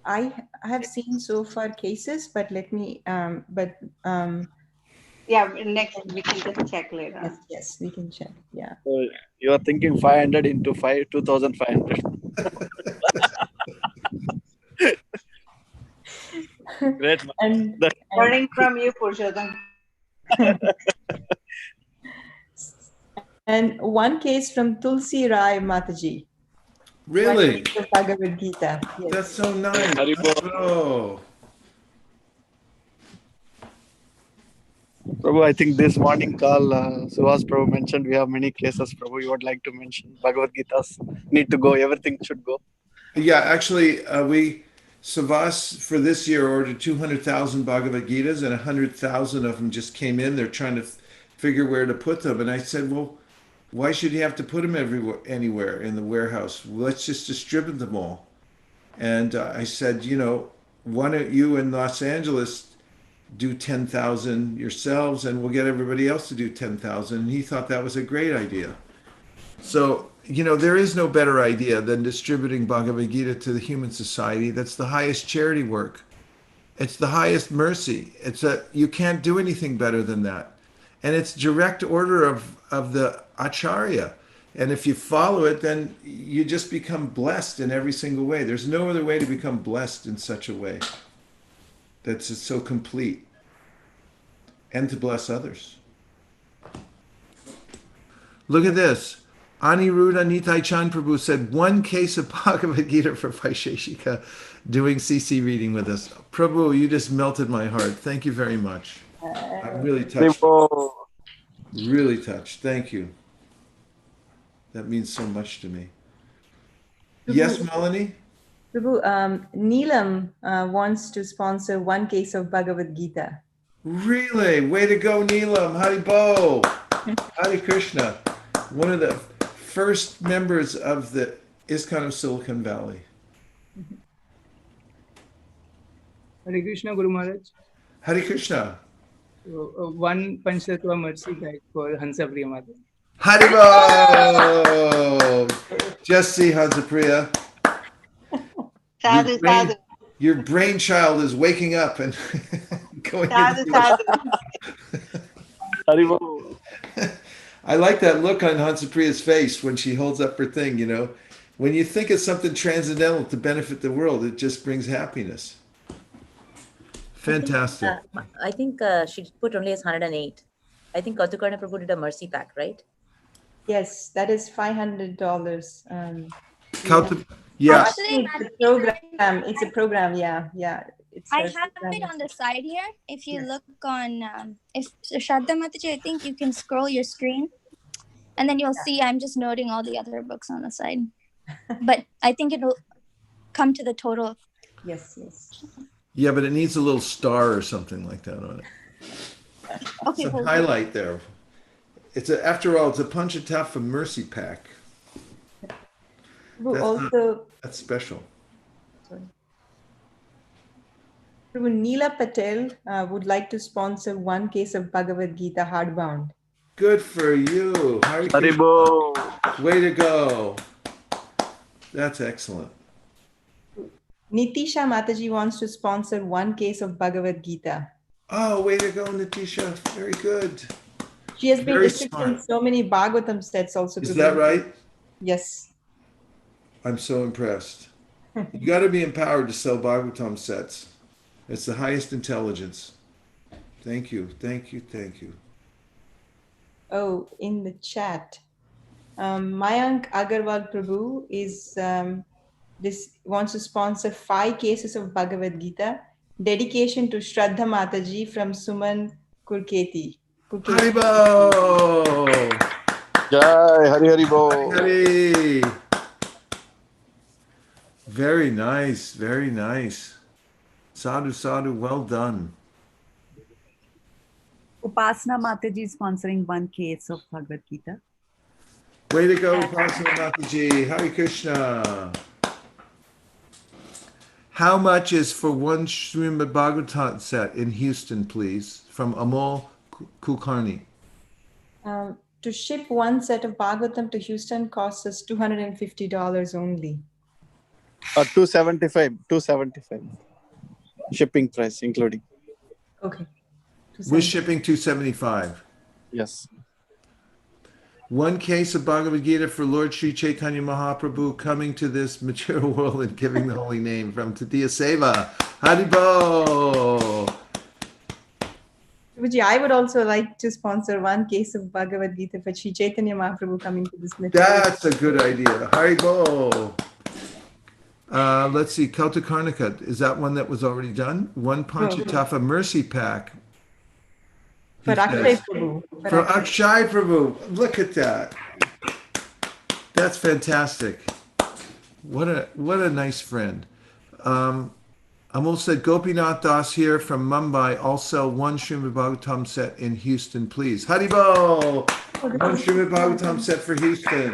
D: I have seen so far cases, but let me,
G: Yeah, next we can just check later.
D: yes, we can check. Yeah.
E: So you are thinking 500 into 2,500. Great.
D: And
G: Learning from you, Purushottam.
D: and one case from Tulsi Rai Mataji.
A: Really?
D: The Bhagavad Gita. Yes.
A: That's so nice.
E: Haribol.
A: Oh.
E: Prabhu, I think this morning call, Suhas Prabhu mentioned we have many cases. Prabhu, you would like to mention Bhagavad Gita's need to go, everything should go.
A: Yeah, actually, Savas for this year ordered 200,000 Bhagavad Gitas, and 100,000 of them just came in. They're trying to figure where to put them. And I said, well, why should you have to put them anywhere in the warehouse? Let's just distribute them all. And I said, why don't you in Los Angeles do 10,000 yourselves, and we'll get everybody else to do 10,000. And he thought that was a great idea. So, there is no better idea than distributing Bhagavad Gita to the human society. That's the highest charity work. It's the highest mercy. You can't do anything better than that. And it's direct order of the Acharya. And if you follow it, then you just become blessed in every single way. There's no other way to become blessed in such a way that's so complete, and to bless others. Look at this. Aniruddha Nitai Chand Prabhu said, one case of Bhagavad Gita for Vaisesika doing CC reading with us. Prabhu, you just melted my heart. Thank you very much. I'm really touched. Really touched. Thank you. That means so much to me. Yes, Melanie?
D: Prabhu, Neelam wants to sponsor one case of Bhagavad Gita.
A: Really? Way to go, Neelam. Haribo. Hare Krishna. One of the first members of the ISKCON of Silicon Valley.
H: Hare Krishna, Guru Maharaj.
A: Hare Krishna.
H: One Panchtattva Mercy guide for Hansa Priya Mata.
A: Haribo! Just see, Hansapriya.
G: Sadhu, sadhu.
A: Your brainchild is waking up and going
G: Sadhu,
A: into
G: sadhu.
E: Haribol.
A: I like that look on Hansapriya's face when she holds up her thing, When you think of something transcendental to benefit the world, it just brings happiness. Fantastic.
I: I think she put only as 108. I think Kautukarna Prabhu did a mercy pack, right?
D: Yes, that is $500.
A: Yeah.
B: Actually,
D: It's a program. Yeah.
B: I have it on the side here. If you look on, if Shraddha Mataji, I think you can scroll your screen, and then you'll see I'm just noting all the other books on the side. But I think it'll come to the total.
D: Yes.
A: Yeah, but it needs a little star or something like that on it.
B: Okay.
A: Some highlight there. After all, it's a Panchatattva mercy pack. That's special.
D: Neela Patel would like to sponsor one case of Bhagavad Gita hardbound.
A: Good for you.
E: Haribol.
A: Way to go. That's excellent.
D: Nitisha Mataji wants to sponsor one case of Bhagavad Gita.
A: Oh, way to go, Nitisha. Very good.
D: She has been distributing so many Bhagavatam sets also.
A: Is that right?
D: Yes.
A: I'm so impressed. You got to be empowered to sell Bhagavatam sets. It's the highest intelligence. Thank you.
D: Oh, in the chat, Mayank Agarwal Prabhu wants to sponsor 5 cases of Bhagavad Gita. Dedication to Shraddha Mataji from Suman Kurketi.
A: Haribo!
E: Jai Haribol.
A: Hari! Very nice. Sadhu, well done.
F: Upasana Mataji is sponsoring one case of Bhagavad Gita.
A: Way to go, Pasma Mataji. Hare Krishna. How much is for one Srimad Bhagavatam set in Houston, please? From Amol Kulkarni.
D: To ship one set of Bhagavatam to Houston costs us $250 only.
E: 275 shipping price including.
D: Okay.
A: We're shipping 275.
E: Yes.
A: One case of Bhagavad Gita for Lord Sri Chaitanya Mahaprabhu coming to this material world and giving the holy name from Tadiya Seva. Haribo!
D: Prabhuji, I would also like to sponsor one case of Bhagavad Gita for Sri Chaitanya Mahaprabhu coming to this material.
A: That's a good idea. Haribo! Let's see, Kautakarnika. Is that one that was already done? One Panchatattva Mercy Pack.
D: For Akshay Prabhu.
A: For Akshay Prabhu. Look at that. That's fantastic. What a nice friend. Amol said, Gopinath Das here from Mumbai. Also, one Srimad Bhagavatam set in Houston, please. Haribo! One Srimad Bhagavatam set for Houston.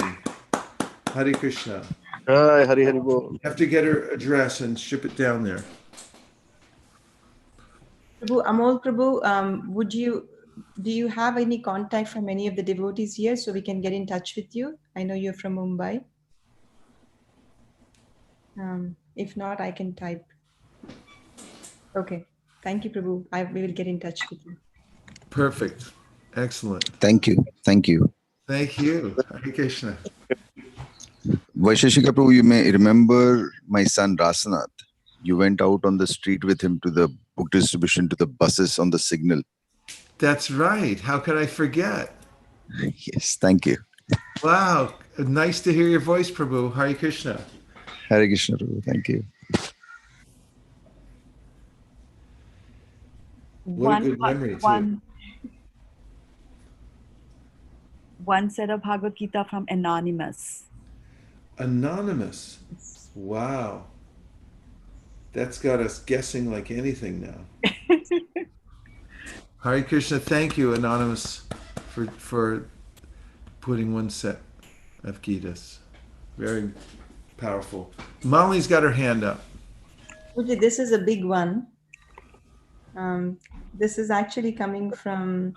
A: Hare Krishna.
E: Hi, Hari Hari Bol.
A: You have to get her address and ship it down there.
D: Prabhu, Amol Prabhu, do you have any contact from any of the devotees here so we can get in touch with you? I know you're from Mumbai. If not, I can type. Okay. Thank you, Prabhu. We will get in touch with you.
A: Perfect. Excellent.
J: Thank you. Thank you.
A: Thank you. Hare Krishna.
J: Vaisesika Prabhu, you may remember my son Rasanath. You went out on the street with him to the book distribution to the buses on the signal.
A: That's right. How could I forget?
J: Yes, thank you.
A: Wow. Nice to hear your voice, Prabhu. Hare Krishna.
J: Hare Krishna Prabhu. Thank you.
A: What a good memory, too.
F: One set of Bhagavad Gita from Anonymous.
A: Anonymous. Wow. That's got us guessing like anything now. Hare Krishna, thank you, Anonymous, for putting one set of Gitas. Very powerful. Molly's got her hand up.
D: Okay, this is a big one. This is actually coming from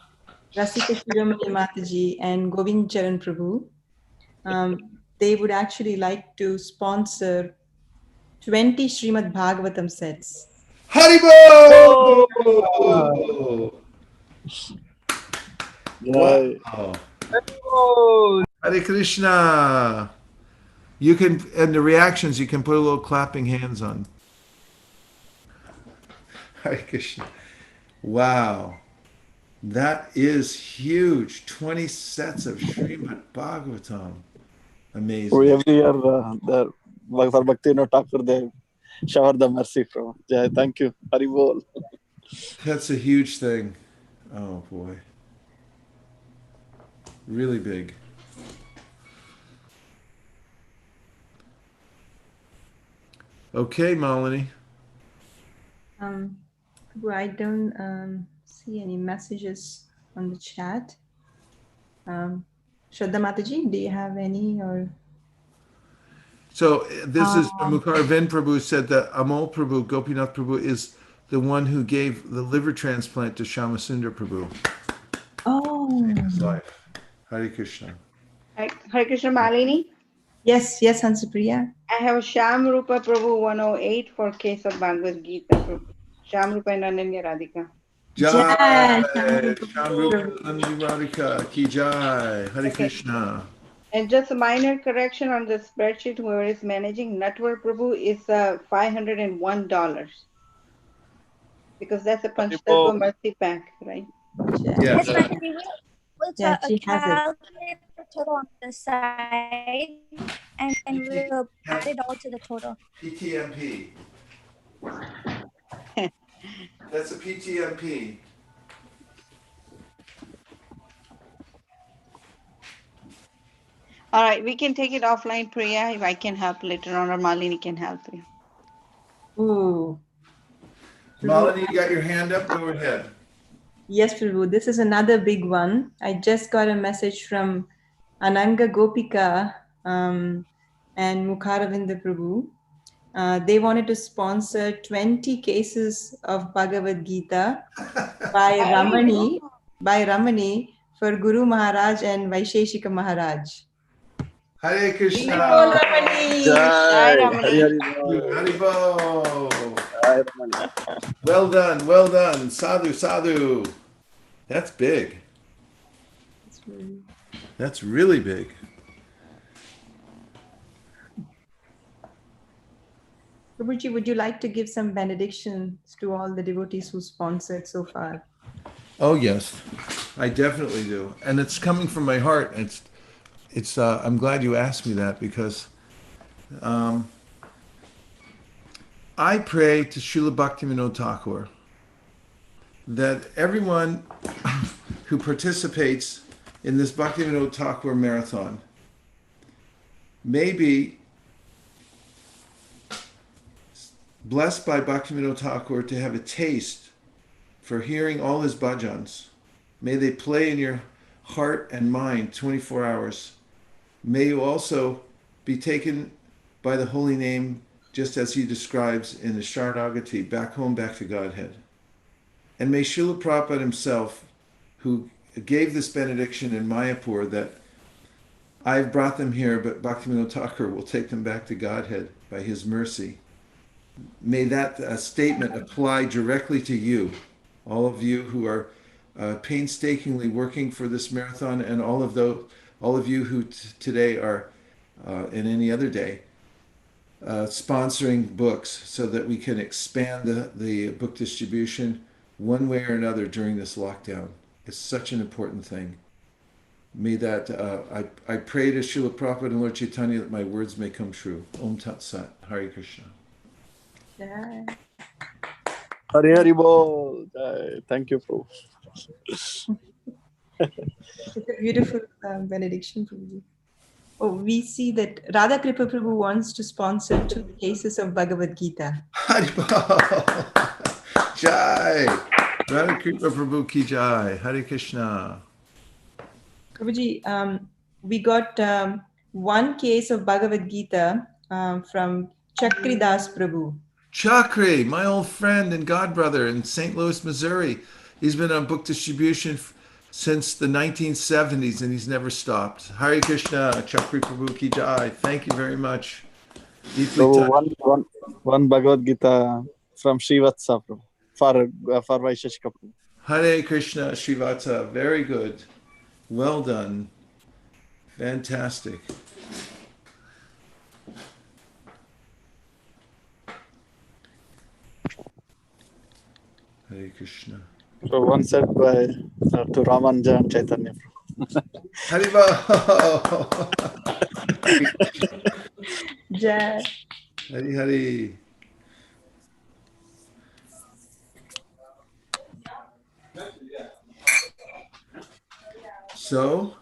D: Rasika Shiromani Mataji and Govind Charan Prabhu. They would actually like to sponsor 20 Srimad Bhagavatam sets.
A: Haribo! Wow. Hare Krishna. You can, and the reactions, you can put a little clapping hands on. Hare Krishna. Wow. That is huge. 20 sets of Srimad Bhagavatam. Amazing.
E: Every year, the for Bhakti Thakur, they shower the mercy from. Jai, thank you. Hari Bol.
A: That's a huge thing. Oh boy. Really big. Okay, Malini.
D: I don't see any messages on the chat. Shraddha Mataji, do you have any or?
A: So this is Mukar Ven Prabhu said that Amol Prabhu, Gopinath Prabhu, is the one who gave the liver transplant to Shyamasundar Prabhu.
D: Oh.
A: His life. Hare Krishna.
G: Hare Krishna Malini.
D: Yes, Hansapriya.
G: I have Shyam Rupa Prabhu 108 for case of Bhagavad Gita. Shyam Rupa and Ananya Radhika.
A: Jai Shyam Radhika Ki Jai. Hare Krishna.
G: And just a minor correction on the spreadsheet, whoever is managing, Natwar Prabhu is $501. Because that's a Panchatattva Mercy Pack, right?
A: Yes.
B: We'll calculate the total on the side and we'll add it all to the total.
A: PTMP. That's a PTMP.
G: All right, we can take it offline, Priya. If I can help later on, or Malini can help you.
D: Ooh.
A: Malini, you got your hand up? Go ahead.
D: Yes, Prabhu. This is another big one. I just got a message from Ananga Gopika and Mukharavinda Prabhu. They wanted to sponsor 20 cases of Bhagavad Gita by Ramani for Guru Maharaj and Vaisesika Maharaj.
A: Hare Krishna.
D: Bol Ramani.
G: Jai
E: Jai,
G: Ramani.
E: Hari Hari Bol.
A: Haribo.
E: Jai Ramani.
A: Well done, well done. Sadhu, sadhu. That's big. That's really big.
D: Prabhuji, would you like to give some benedictions to all the devotees who sponsored so far?
A: Oh yes, I definitely do, and it's coming from my heart. It's. I'm glad you asked me that because I pray to Srila Bhaktivinoda Thakur that everyone who participates in this Bhaktivinoda Thakur marathon may be blessed by Bhaktivinoda Thakur to have a taste for hearing all his bhajans. May they play in your heart and mind 24 hours. May you also be taken by the holy name just as he describes in the Sharanagati, back home, back to Godhead. And may Srila Prabhupada himself, who gave this benediction in Mayapur that I've brought them here, but Bhaktivinoda Thakur will take them back to Godhead by his mercy. May that statement apply directly to you, all of you who are painstakingly working for this marathon, and all of you who today are, and any other day, sponsoring books so that we can expand the book distribution one way or another during this lockdown. It's such an important thing. May that, I pray to Srila Prabhupada and Lord Chaitanya that my words may come true. Om Tat Sat. Hare Krishna.
D: Yeah.
E: Hari Hari Bol. Jai. Thank you, Prabhu.
D: It's a beautiful benediction, Prabhuji. Oh, we see that Radha Kripa Prabhu wants to sponsor 2 cases of Bhagavad Gita.
A: Haribol. Jai. Radha Kripa Prabhu ki jai. Hare Krishna.
D: Prabhuji, we got 1 case of Bhagavad Gita from Chakri Das Prabhu.
A: Chakri, my old friend and godbrother in St. Louis, Missouri. He's been on book distribution since the 1970s and he's never stopped. Hare Krishna, Chakri Prabhu ki jai. Thank you very much. Deeply
E: So
A: touched.
E: one Bhagavad Gita from Srivatsa Prabhu for Vaisesika Prabhu.
A: Hare Krishna, Srivata. Very good. Well done. Fantastic. Hare Krishna.
E: So one said by to Ramanja and Chaitanya.
A: Haribo.
D: Jai.
A: Hari Hari. So,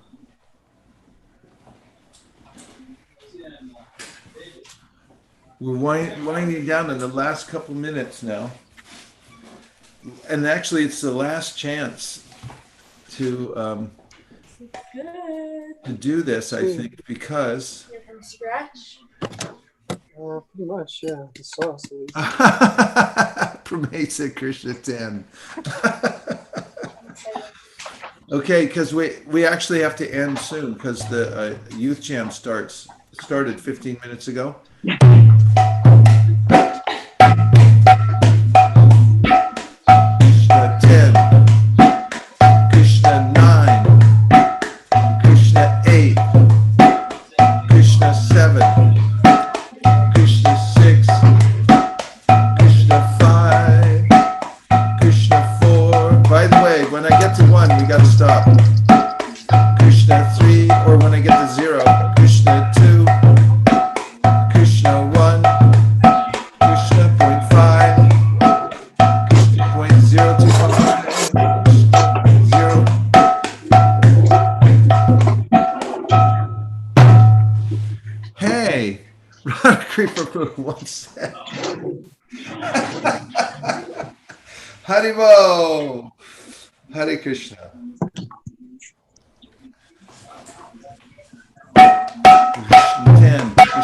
A: we're winding down in the last couple minutes now. And actually, it's the last chance to do this, I think, because
K: From scratch? Pretty much, yeah. The sauce.
A: Pramesa Krishna 10. Okay, because we actually have to end soon because the youth jam started 15 minutes ago. Krishna 10, Krishna 9, Krishna 8, Krishna 7, Krishna 6, Krishna 5, Krishna 4. By the way, when I get to 1, we got to stop. Krishna 3, or when I get to 0, Krishna 2, Krishna 1, Krishna point 5, Krishna point 025, 0. Hey, Creeper Poo, one sec. Haribo, Hare Krishna.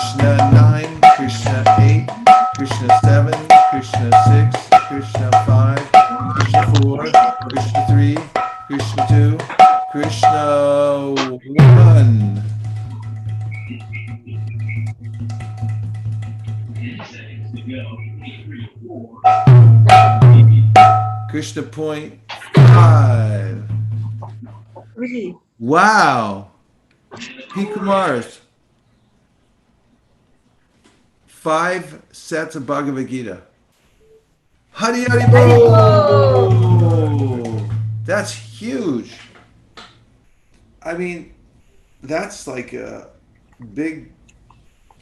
A: Krishna 9, Krishna 8, Krishna 7, Krishna 6, Krishna 5, Krishna 4, Krishna 3, Krishna 2, Krishna 1. Krishna point 5.
D: Prabhuji,
A: Wow. P. Kumar's 5 sets of Bhagavad Gita. Hari Hari Bol! That's huge. I mean, that's like a big.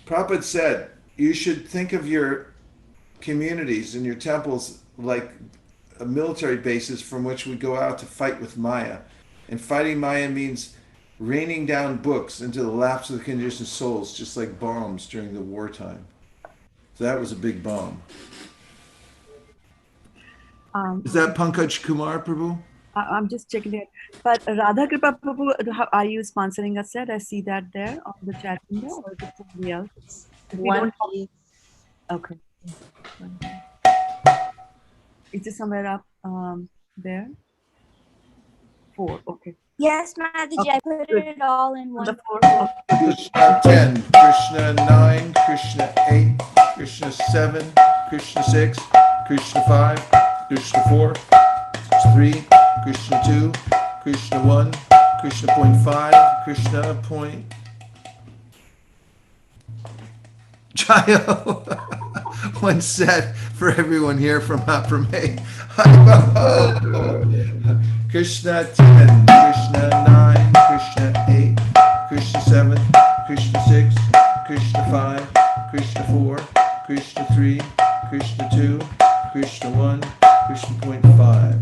A: Prabhupada said you should think of your communities and your temples like military bases from which we go out to fight with Maya. And fighting Maya means raining down books into the laps of the conditioned souls, just like bombs during the wartime. So that was a big bomb. Is that Pankaj Kumar, Prabhu?
F: I'm just checking it. But Radha Kripa Prabhu, are you sponsoring a set? I see that there on the chat window, or is it somebody else? If we don't
D: case.
F: Okay. Is it somewhere up there? 4. Okay.
B: Yes, Mataji, I put it all in one.
A: Krishna 10, Krishna 9, Krishna 8, Krishna 7, Krishna 6, Krishna 5, Krishna 4, Krishna 3, Krishna 2, Krishna 1, Krishna point 5, Krishna point. Jayo. One set for everyone here from May. Krishna 10, Krishna 9, Krishna 8, Krishna 7, Krishna 6, Krishna 5, Krishna 4, Krishna 3, Krishna 2, Krishna 1, Krishna point 5.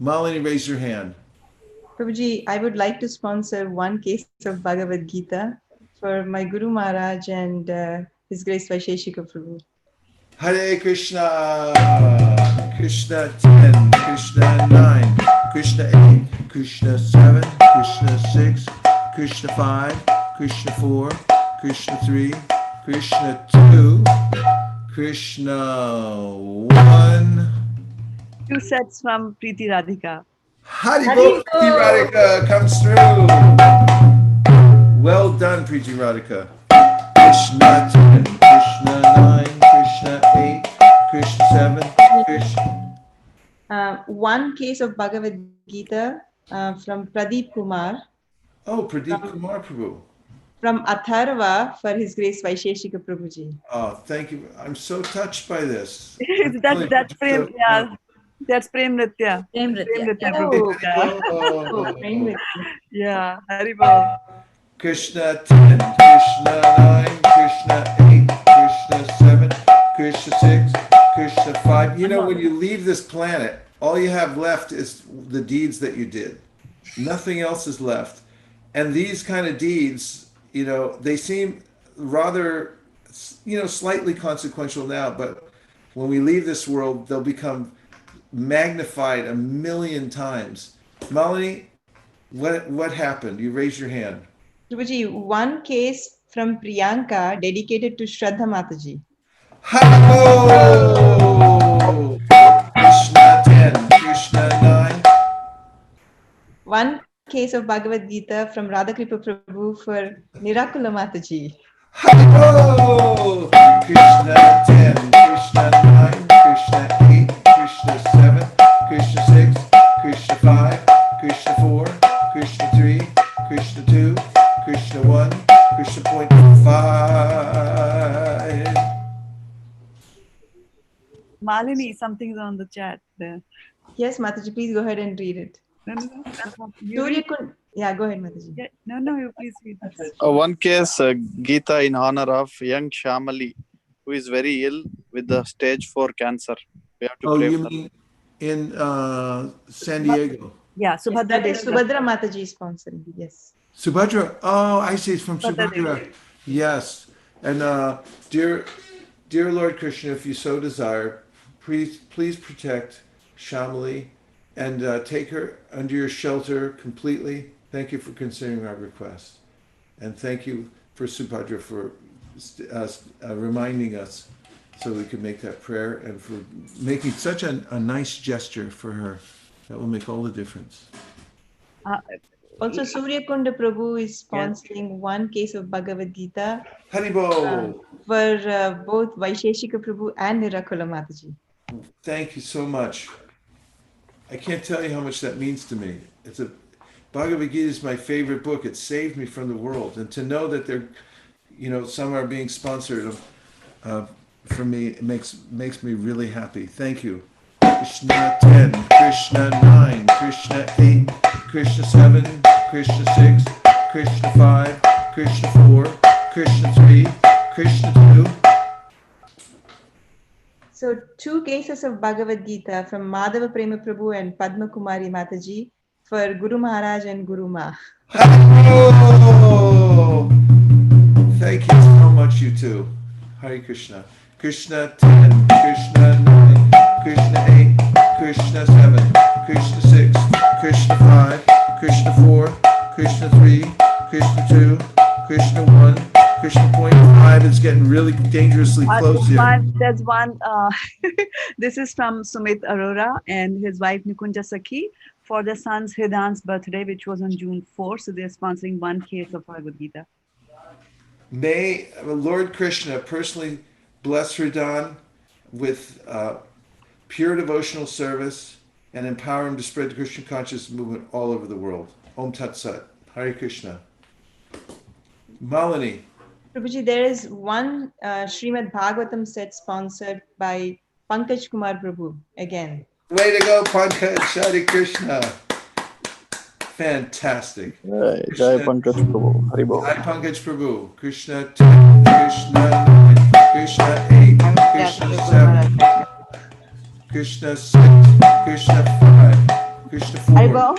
A: Malini, raise your hand.
D: Prabhuji, I would like to sponsor one case of Bhagavad Gita for my Guru Maharaj and His Grace Vaisesika Prabhu.
A: Hare Krishna, Krishna 10, Krishna 9, Krishna 8, Krishna 7, Krishna 6, Krishna 5, Krishna 4, Krishna 3, Krishna 2, Krishna 1.
F: 2 sets from Preeti Radhika.
A: Haribol, Preeti Radhika comes through. Well done, Preeti Radhika. Krishna 10, Krishna 9, Krishna 8, Krishna 7, Krishna.
D: One case of Bhagavad Gita from Pradeep Kumar.
A: Oh, Pradeep Kumar Prabhu.
D: From Atharva for His Grace Vaisesika Prabhuji.
A: Oh, thank you. I'm so touched by this.
F: that's Prem, yeah. That's Prem Nritya.
I: Prem Nritya.
F: Prabhu.
D: Oh, Prem Nritya.
F: Yeah, Haribol.
A: Krishna 10, Krishna 9, Krishna 8, Krishna 7, Krishna 6, Krishna 5. You know, when you leave this planet, all you have left is the deeds that you did. Nothing else is left. And these kind of deeds, you know, they seem rather, you know, slightly consequential now, but when we leave this world, they'll become magnified 1,000,000 times. Malini, what happened? You raised your hand.
D: Prabhuji, one case from Priyanka dedicated to Shraddha Mataji.
A: Hello! Krishna 10, Krishna 9.
D: One case of Bhagavad Gita from Radhakripa Prabhu for Nirakula Mataji.
A: Hello! Krishna 10, Krishna 9, Krishna 8, Krishna 7, Krishna 6, Krishna 5, Krishna 4, Krishna 3, Krishna 2, Krishna 1, Krishna point 5.
F: Malini, something's on the chat there.
D: Yes, Mataji, please go ahead and read it.
F: No.
D: Yeah, go ahead, Mataji.
F: Yeah, no, you please read this.
E: One case, Gita in honor of young Shamali, who is very ill with the stage 4 cancer. We have to pray
A: you
E: for
A: mean in San Diego?
F: Yeah, Subhadra.
D: Yes, Subhadra Mataji is sponsoring. Yes.
A: Subhadra. Oh, I see. It's from Subhadra. Yes. And dear Lord Krishna, if you so desire, please protect Shamali and take her under your shelter completely. Thank you for considering our request. And thank you for Subhadra for reminding us so we could make that prayer, and for making such a nice gesture for her. That will make all the difference.
D: Also, Surya Kunda Prabhu is sponsoring one case of Bhagavad Gita
A: Haribo!
D: for both Vaisesika Prabhu and Nirakula Mataji.
A: Thank you so much. I can't tell you how much that means to me. Bhagavad Gita is my favorite book. It saved me from the world. And to know that some are being sponsored for me, it makes me really happy. Thank you. Krishna 10, Krishna 9, Krishna 8, Krishna 7, Krishna 6, Krishna 5, Krishna 4, Krishna 3, Krishna 2.
D: So 2 cases of Bhagavad Gita from Madhava Prema Prabhu and Padma Kumari Mataji for Guru Maharaj and Guru Ma.
A: Oh! Thank you so much, you two. Hare Krishna. Krishna 10, Krishna 9, Krishna 8, Krishna 7, Krishna 6, Krishna 5, Krishna 4, Krishna 3, Krishna 2, Krishna 1, Krishna point 5 is getting really dangerously close here.
F: There's one, this is from Sumit Arora and his wife Nikunja Sakhi for their son's Hridan's birthday, which was on June 4th. So they're sponsoring one case of Bhagavad Gita.
A: May Lord Krishna personally bless Hridan with pure devotional service and empower him to spread the Krishna consciousness movement all over the world. Om Tat Sat. Hare Krishna. Malini.
D: Prabhuji, there is one Srimad Bhagavatam set sponsored by Pankaj Kumar Prabhu again.
A: Way to go, Pankaj. Hare Krishna. Fantastic.
E: Jai Pankaj Prabhu. Haribo.
A: Jai Pankaj Prabhu. Krishna 10, Krishna 9, Krishna 8, Krishna 7, Krishna 6, Krishna 5, Krishna 4.
G: Haribo.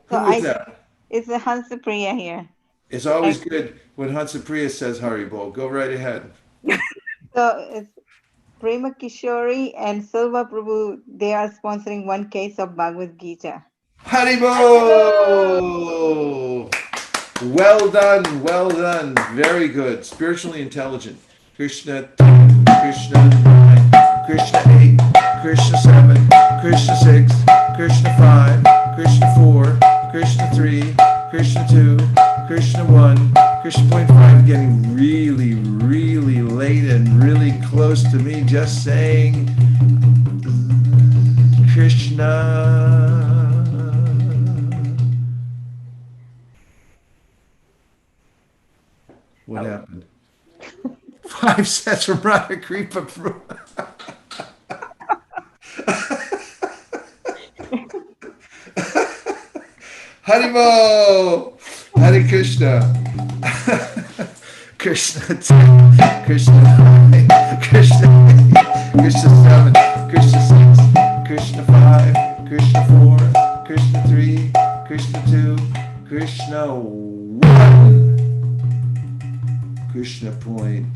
A: Who is that?
G: It's the Hansa Priya here.
A: It's always good when Hansapriya says Haribol. Go right ahead.
G: So it's Prema Kishori and Silva Prabhu. They are sponsoring one case of Bhagavad Gita.
A: Haribol! Well done, well done. Very good. Spiritually intelligent. Krishna 10, Krishna 9, Krishna 8, Krishna 7, Krishna 6, Krishna 5, Krishna 4, Krishna 3, Krishna 2, Krishna 1, Krishna point 5, getting really, really late and really close to me just saying Krishna. What happened? 5 sets from Radha Kripa. Haribo! Hare Krishna. Krishna 10, Krishna 9, Krishna 8, Krishna 7, Krishna 6, Krishna 5, Krishna 4, Krishna 3, Krishna 2, Krishna 1. Krishna point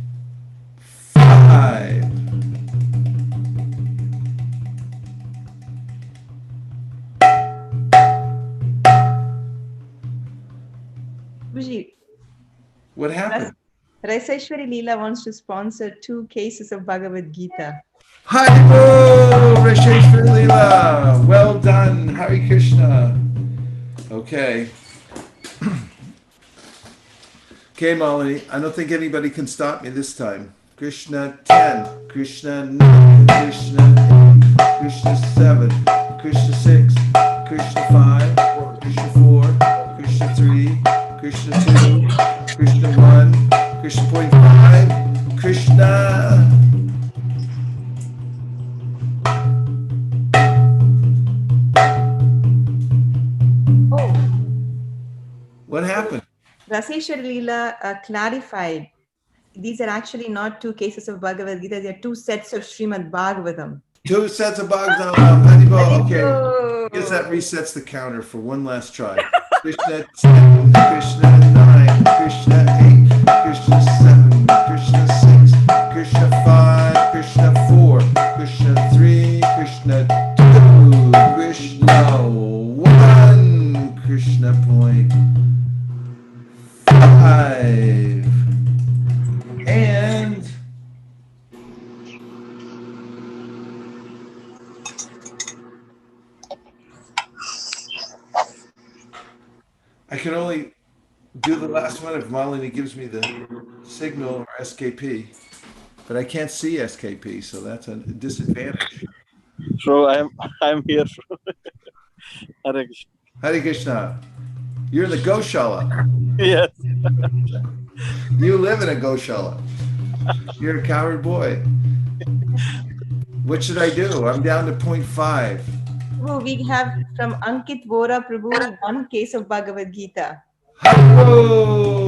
A: 5. What happened?
D: Raiseshwari Leela wants to sponsor 2 cases of Bhagavad Gita.
A: Haribo! Raiseshwari Leela! Well done. Hare Krishna. Okay. Okay, Malini. I don't think anybody can stop me this time. Krishna 10, Krishna 9, Krishna 8, Krishna 7, Krishna 6, Krishna 5, Krishna 4, Krishna 3, Krishna 2, Krishna 1, Krishna point 5, Krishna.
D: Oh.
A: What happened?
D: Raseshwar Leela clarified these are actually not 2 cases of Bhagavad Gita, they are 2 sets of Srimad Bhagavatam.
A: 2 sets of Bhagavatam. Haribo. Okay. I guess that resets the counter for one last try. Krishna 10, Krishna 9, Krishna 8, Krishna 7, Krishna 6, Krishna 5, Krishna 4, Krishna 3, Krishna 2, Krishna 1, Krishna point I can only do the last one if Malini gives me the signal or SKP, but I can't see SKP, so that's a disadvantage.
E: So I'm here. Hare Krishna.
A: Hare Krishna, you're in the Goshala.
E: Yes.
A: You live in a Goshala. You're a coward boy. What should I do? I'm down to 0.5.
D: Prabhu, we have from Ankit Vora Prabhu one case of Bhagavad Gita.
A: Hello!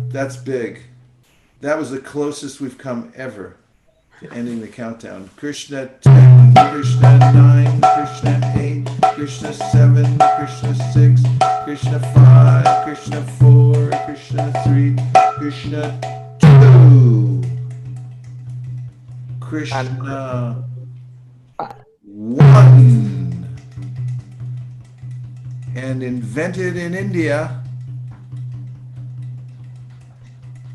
A: That's big. That was the closest we've come ever to ending the countdown. Krishna 10, Krishna 9, Krishna 8, Krishna 7, Krishna 6, Krishna 5, Krishna 4, Krishna 3, Krishna 2, Krishna 1. And invented in India.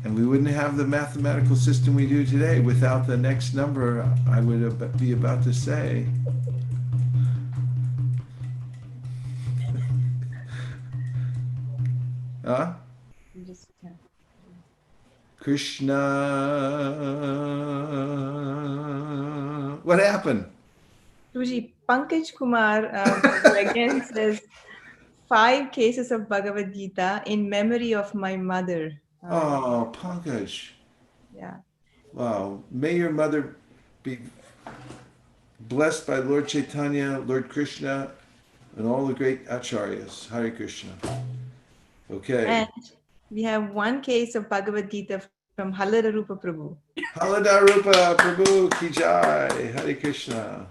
A: And we wouldn't have the mathematical system we do today without the next number I would be about to say. Huh? Krishna. What happened?
D: Prabhuji, Pankaj Kumar again says 5 cases of Bhagavad Gita in memory of my mother.
A: Oh, Pankaj.
D: Yeah.
A: Wow. May your mother be blessed by Lord Chaitanya, Lord Krishna, and all the great acharyas. Hare Krishna. Okay.
D: And we have 1 case of Bhagavad Gita from Haladarupa Prabhu.
A: Haladarupa Prabhu Ki Jai. Hare Krishna.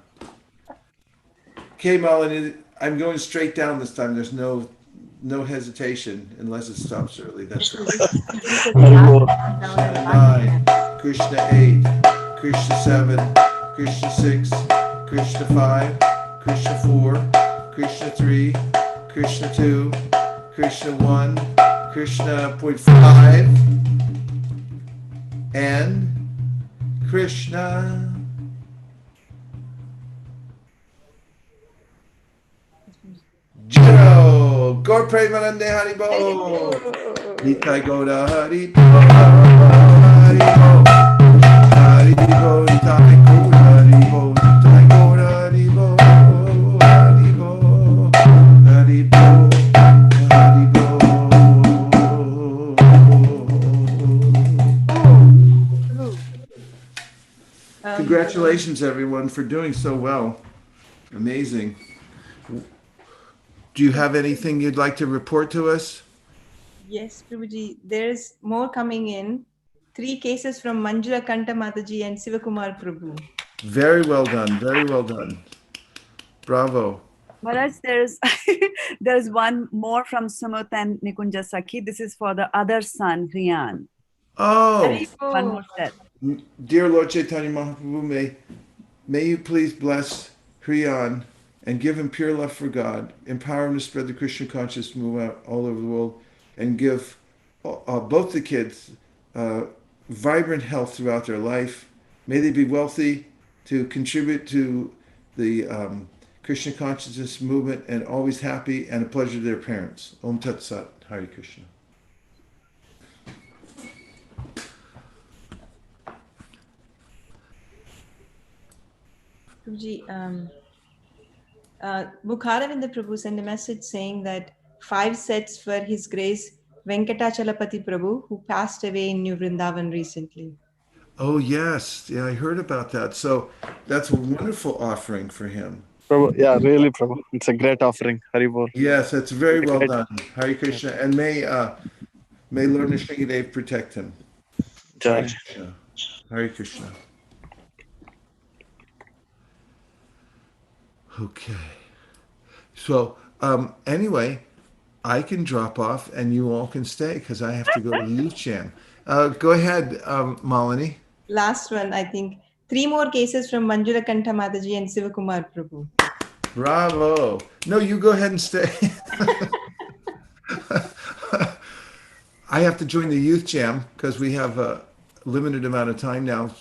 A: Okay, Malini, I'm going straight down this time. There's no hesitation unless it stops early. That's right. Krishna 9, Krishna 8, Krishna 7, Krishna 6, Krishna 5, Krishna 4, Krishna 3, Krishna 2, Krishna 1, Krishna 0.5, and Krishna. Jiro, Gaur Premanande Haribo, Nitai Goda Haribo, Haribo, Haribo, Nitai Goda Haribo, Nitai Goda Haribo, Haribo, Haribo, Haribo. Congratulations, everyone, for doing so well. Amazing. Do you have anything you'd like to report to us?
D: Yes, Prabhuji. There's more coming in. 3 cases from Manjula Kanta Mataji and Sivakumar Prabhu.
A: Very well done. Very well done. Bravo.
F: Maharaj, there's one more from Sumit and Nikunja Sakhi. This is for the other son, Rian.
A: Oh.
F: One more set.
A: Dear Lord Chaitanya Mahaprabhu, may you please bless Rian and give him pure love for God, empower him to spread the Krishna consciousness movement all over the world, and give both the kids vibrant health throughout their life. May they be wealthy to contribute to the Krishna consciousness movement and always happy and a pleasure to their parents. Om Tat Sat. Hare Krishna.
D: Prabhuji, Mukharavinda Prabhu sent a message saying that 5 sets for His Grace Venkatachalapati Prabhu, who passed away in New Vrindavan recently.
A: Oh, yes. Yeah, I heard about that. So that's a wonderful offering for him.
E: Prabhu, yeah, really, Prabhu. It's a great offering. Haribol.
A: Yes, that's very well done. Hare Krishna. And may Lord Nrsingadev protect him.
E: Jai.
A: Hare Krishna. Hare Krishna. Okay. So anyway, I can drop off and you all can stay because I have to go to the youth jam. Go ahead, Malini.
D: Last one, I think. 3 more cases from Manjula Kanta Mataji and Sivakumar Prabhu.
A: Bravo. No, you go ahead and stay. I have to join the youth jam because we have a limited amount of time now.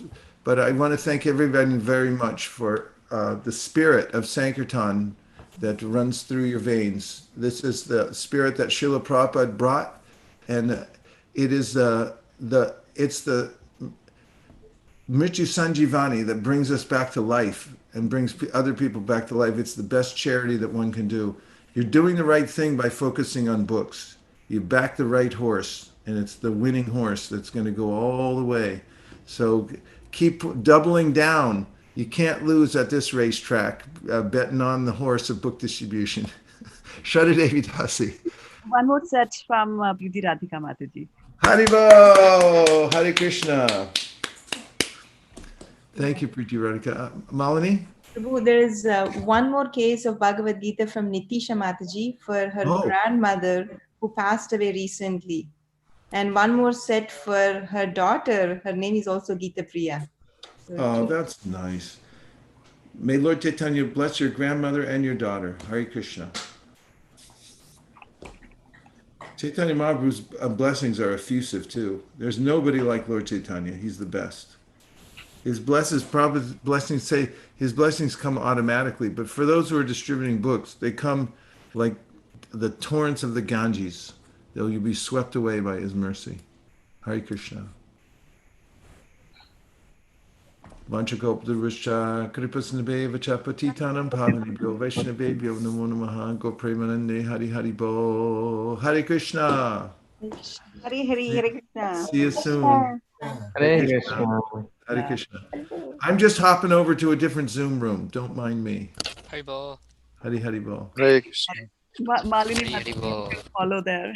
A: But I want to thank everybody very much for the spirit of Sankirtan that runs through your veins. This is the spirit that Srila Prabhupada brought, and it is it's the Mrityu Sanjivani that brings us back to life and brings other people back to life. It's the best charity that one can do. You're doing the right thing by focusing on books. You back the right horse, and it's the winning horse that's going to go all the way. So keep doubling down. You can't lose at this racetrack, betting on the horse of book distribution. Shraddha Devi Dasi.
F: One more set from Priti Radhika Mataji.
A: Haribo! Hare Krishna. Thank you, Priti Radhika. Malini?
D: Prabhu, there is one more case of Bhagavad Gita from Nitisha Mataji for her grandmother who passed away recently. And one more set for her daughter. Her name is also Gita Priya.
A: Oh, that's nice. May Lord Chaitanya bless your grandmother and your daughter. Hare Krishna. Chaitanya Mahaprabhu's blessings are effusive too. There's nobody like Lord Chaitanya. He's the best. His blessings come automatically, but for those who are distributing books, they come like the torrents of the Ganges. You'll be swept away by his mercy. Hare Krishna. Vanchakoptaruscha kripasnabheva cha patitanam pavanibhyo vaishnavebhyo namo namaha go premanande Hari Hari Bo. Hare Krishna.
G: Hare Krishna.
A: See you soon.
K: Hare Krishna.
A: Hare Krishna. I'm just hopping over to a different Zoom room. Don't mind me.
L: Haribo.
A: Hari Hari Bo.
E: Hare Krishna.
F: Malini
L: Hari Bo.
F: follow there.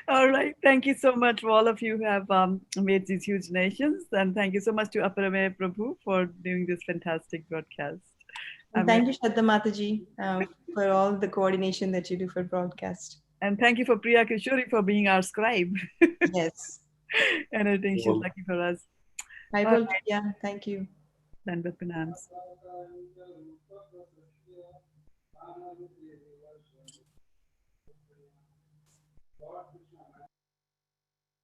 F: All right. Thank you so much for all of you who have made these huge donations. And thank you so much to Aparame Prabhu for doing this fantastic broadcast.
D: And thank you, Shraddha Mataji, for all the coordination that you do for broadcast.
F: And thank you for Priya Kishori for being our scribe.
D: Yes.
F: And I think she's lucky for us.
D: I will, yeah, thank you.
F: Dandavat Pranams.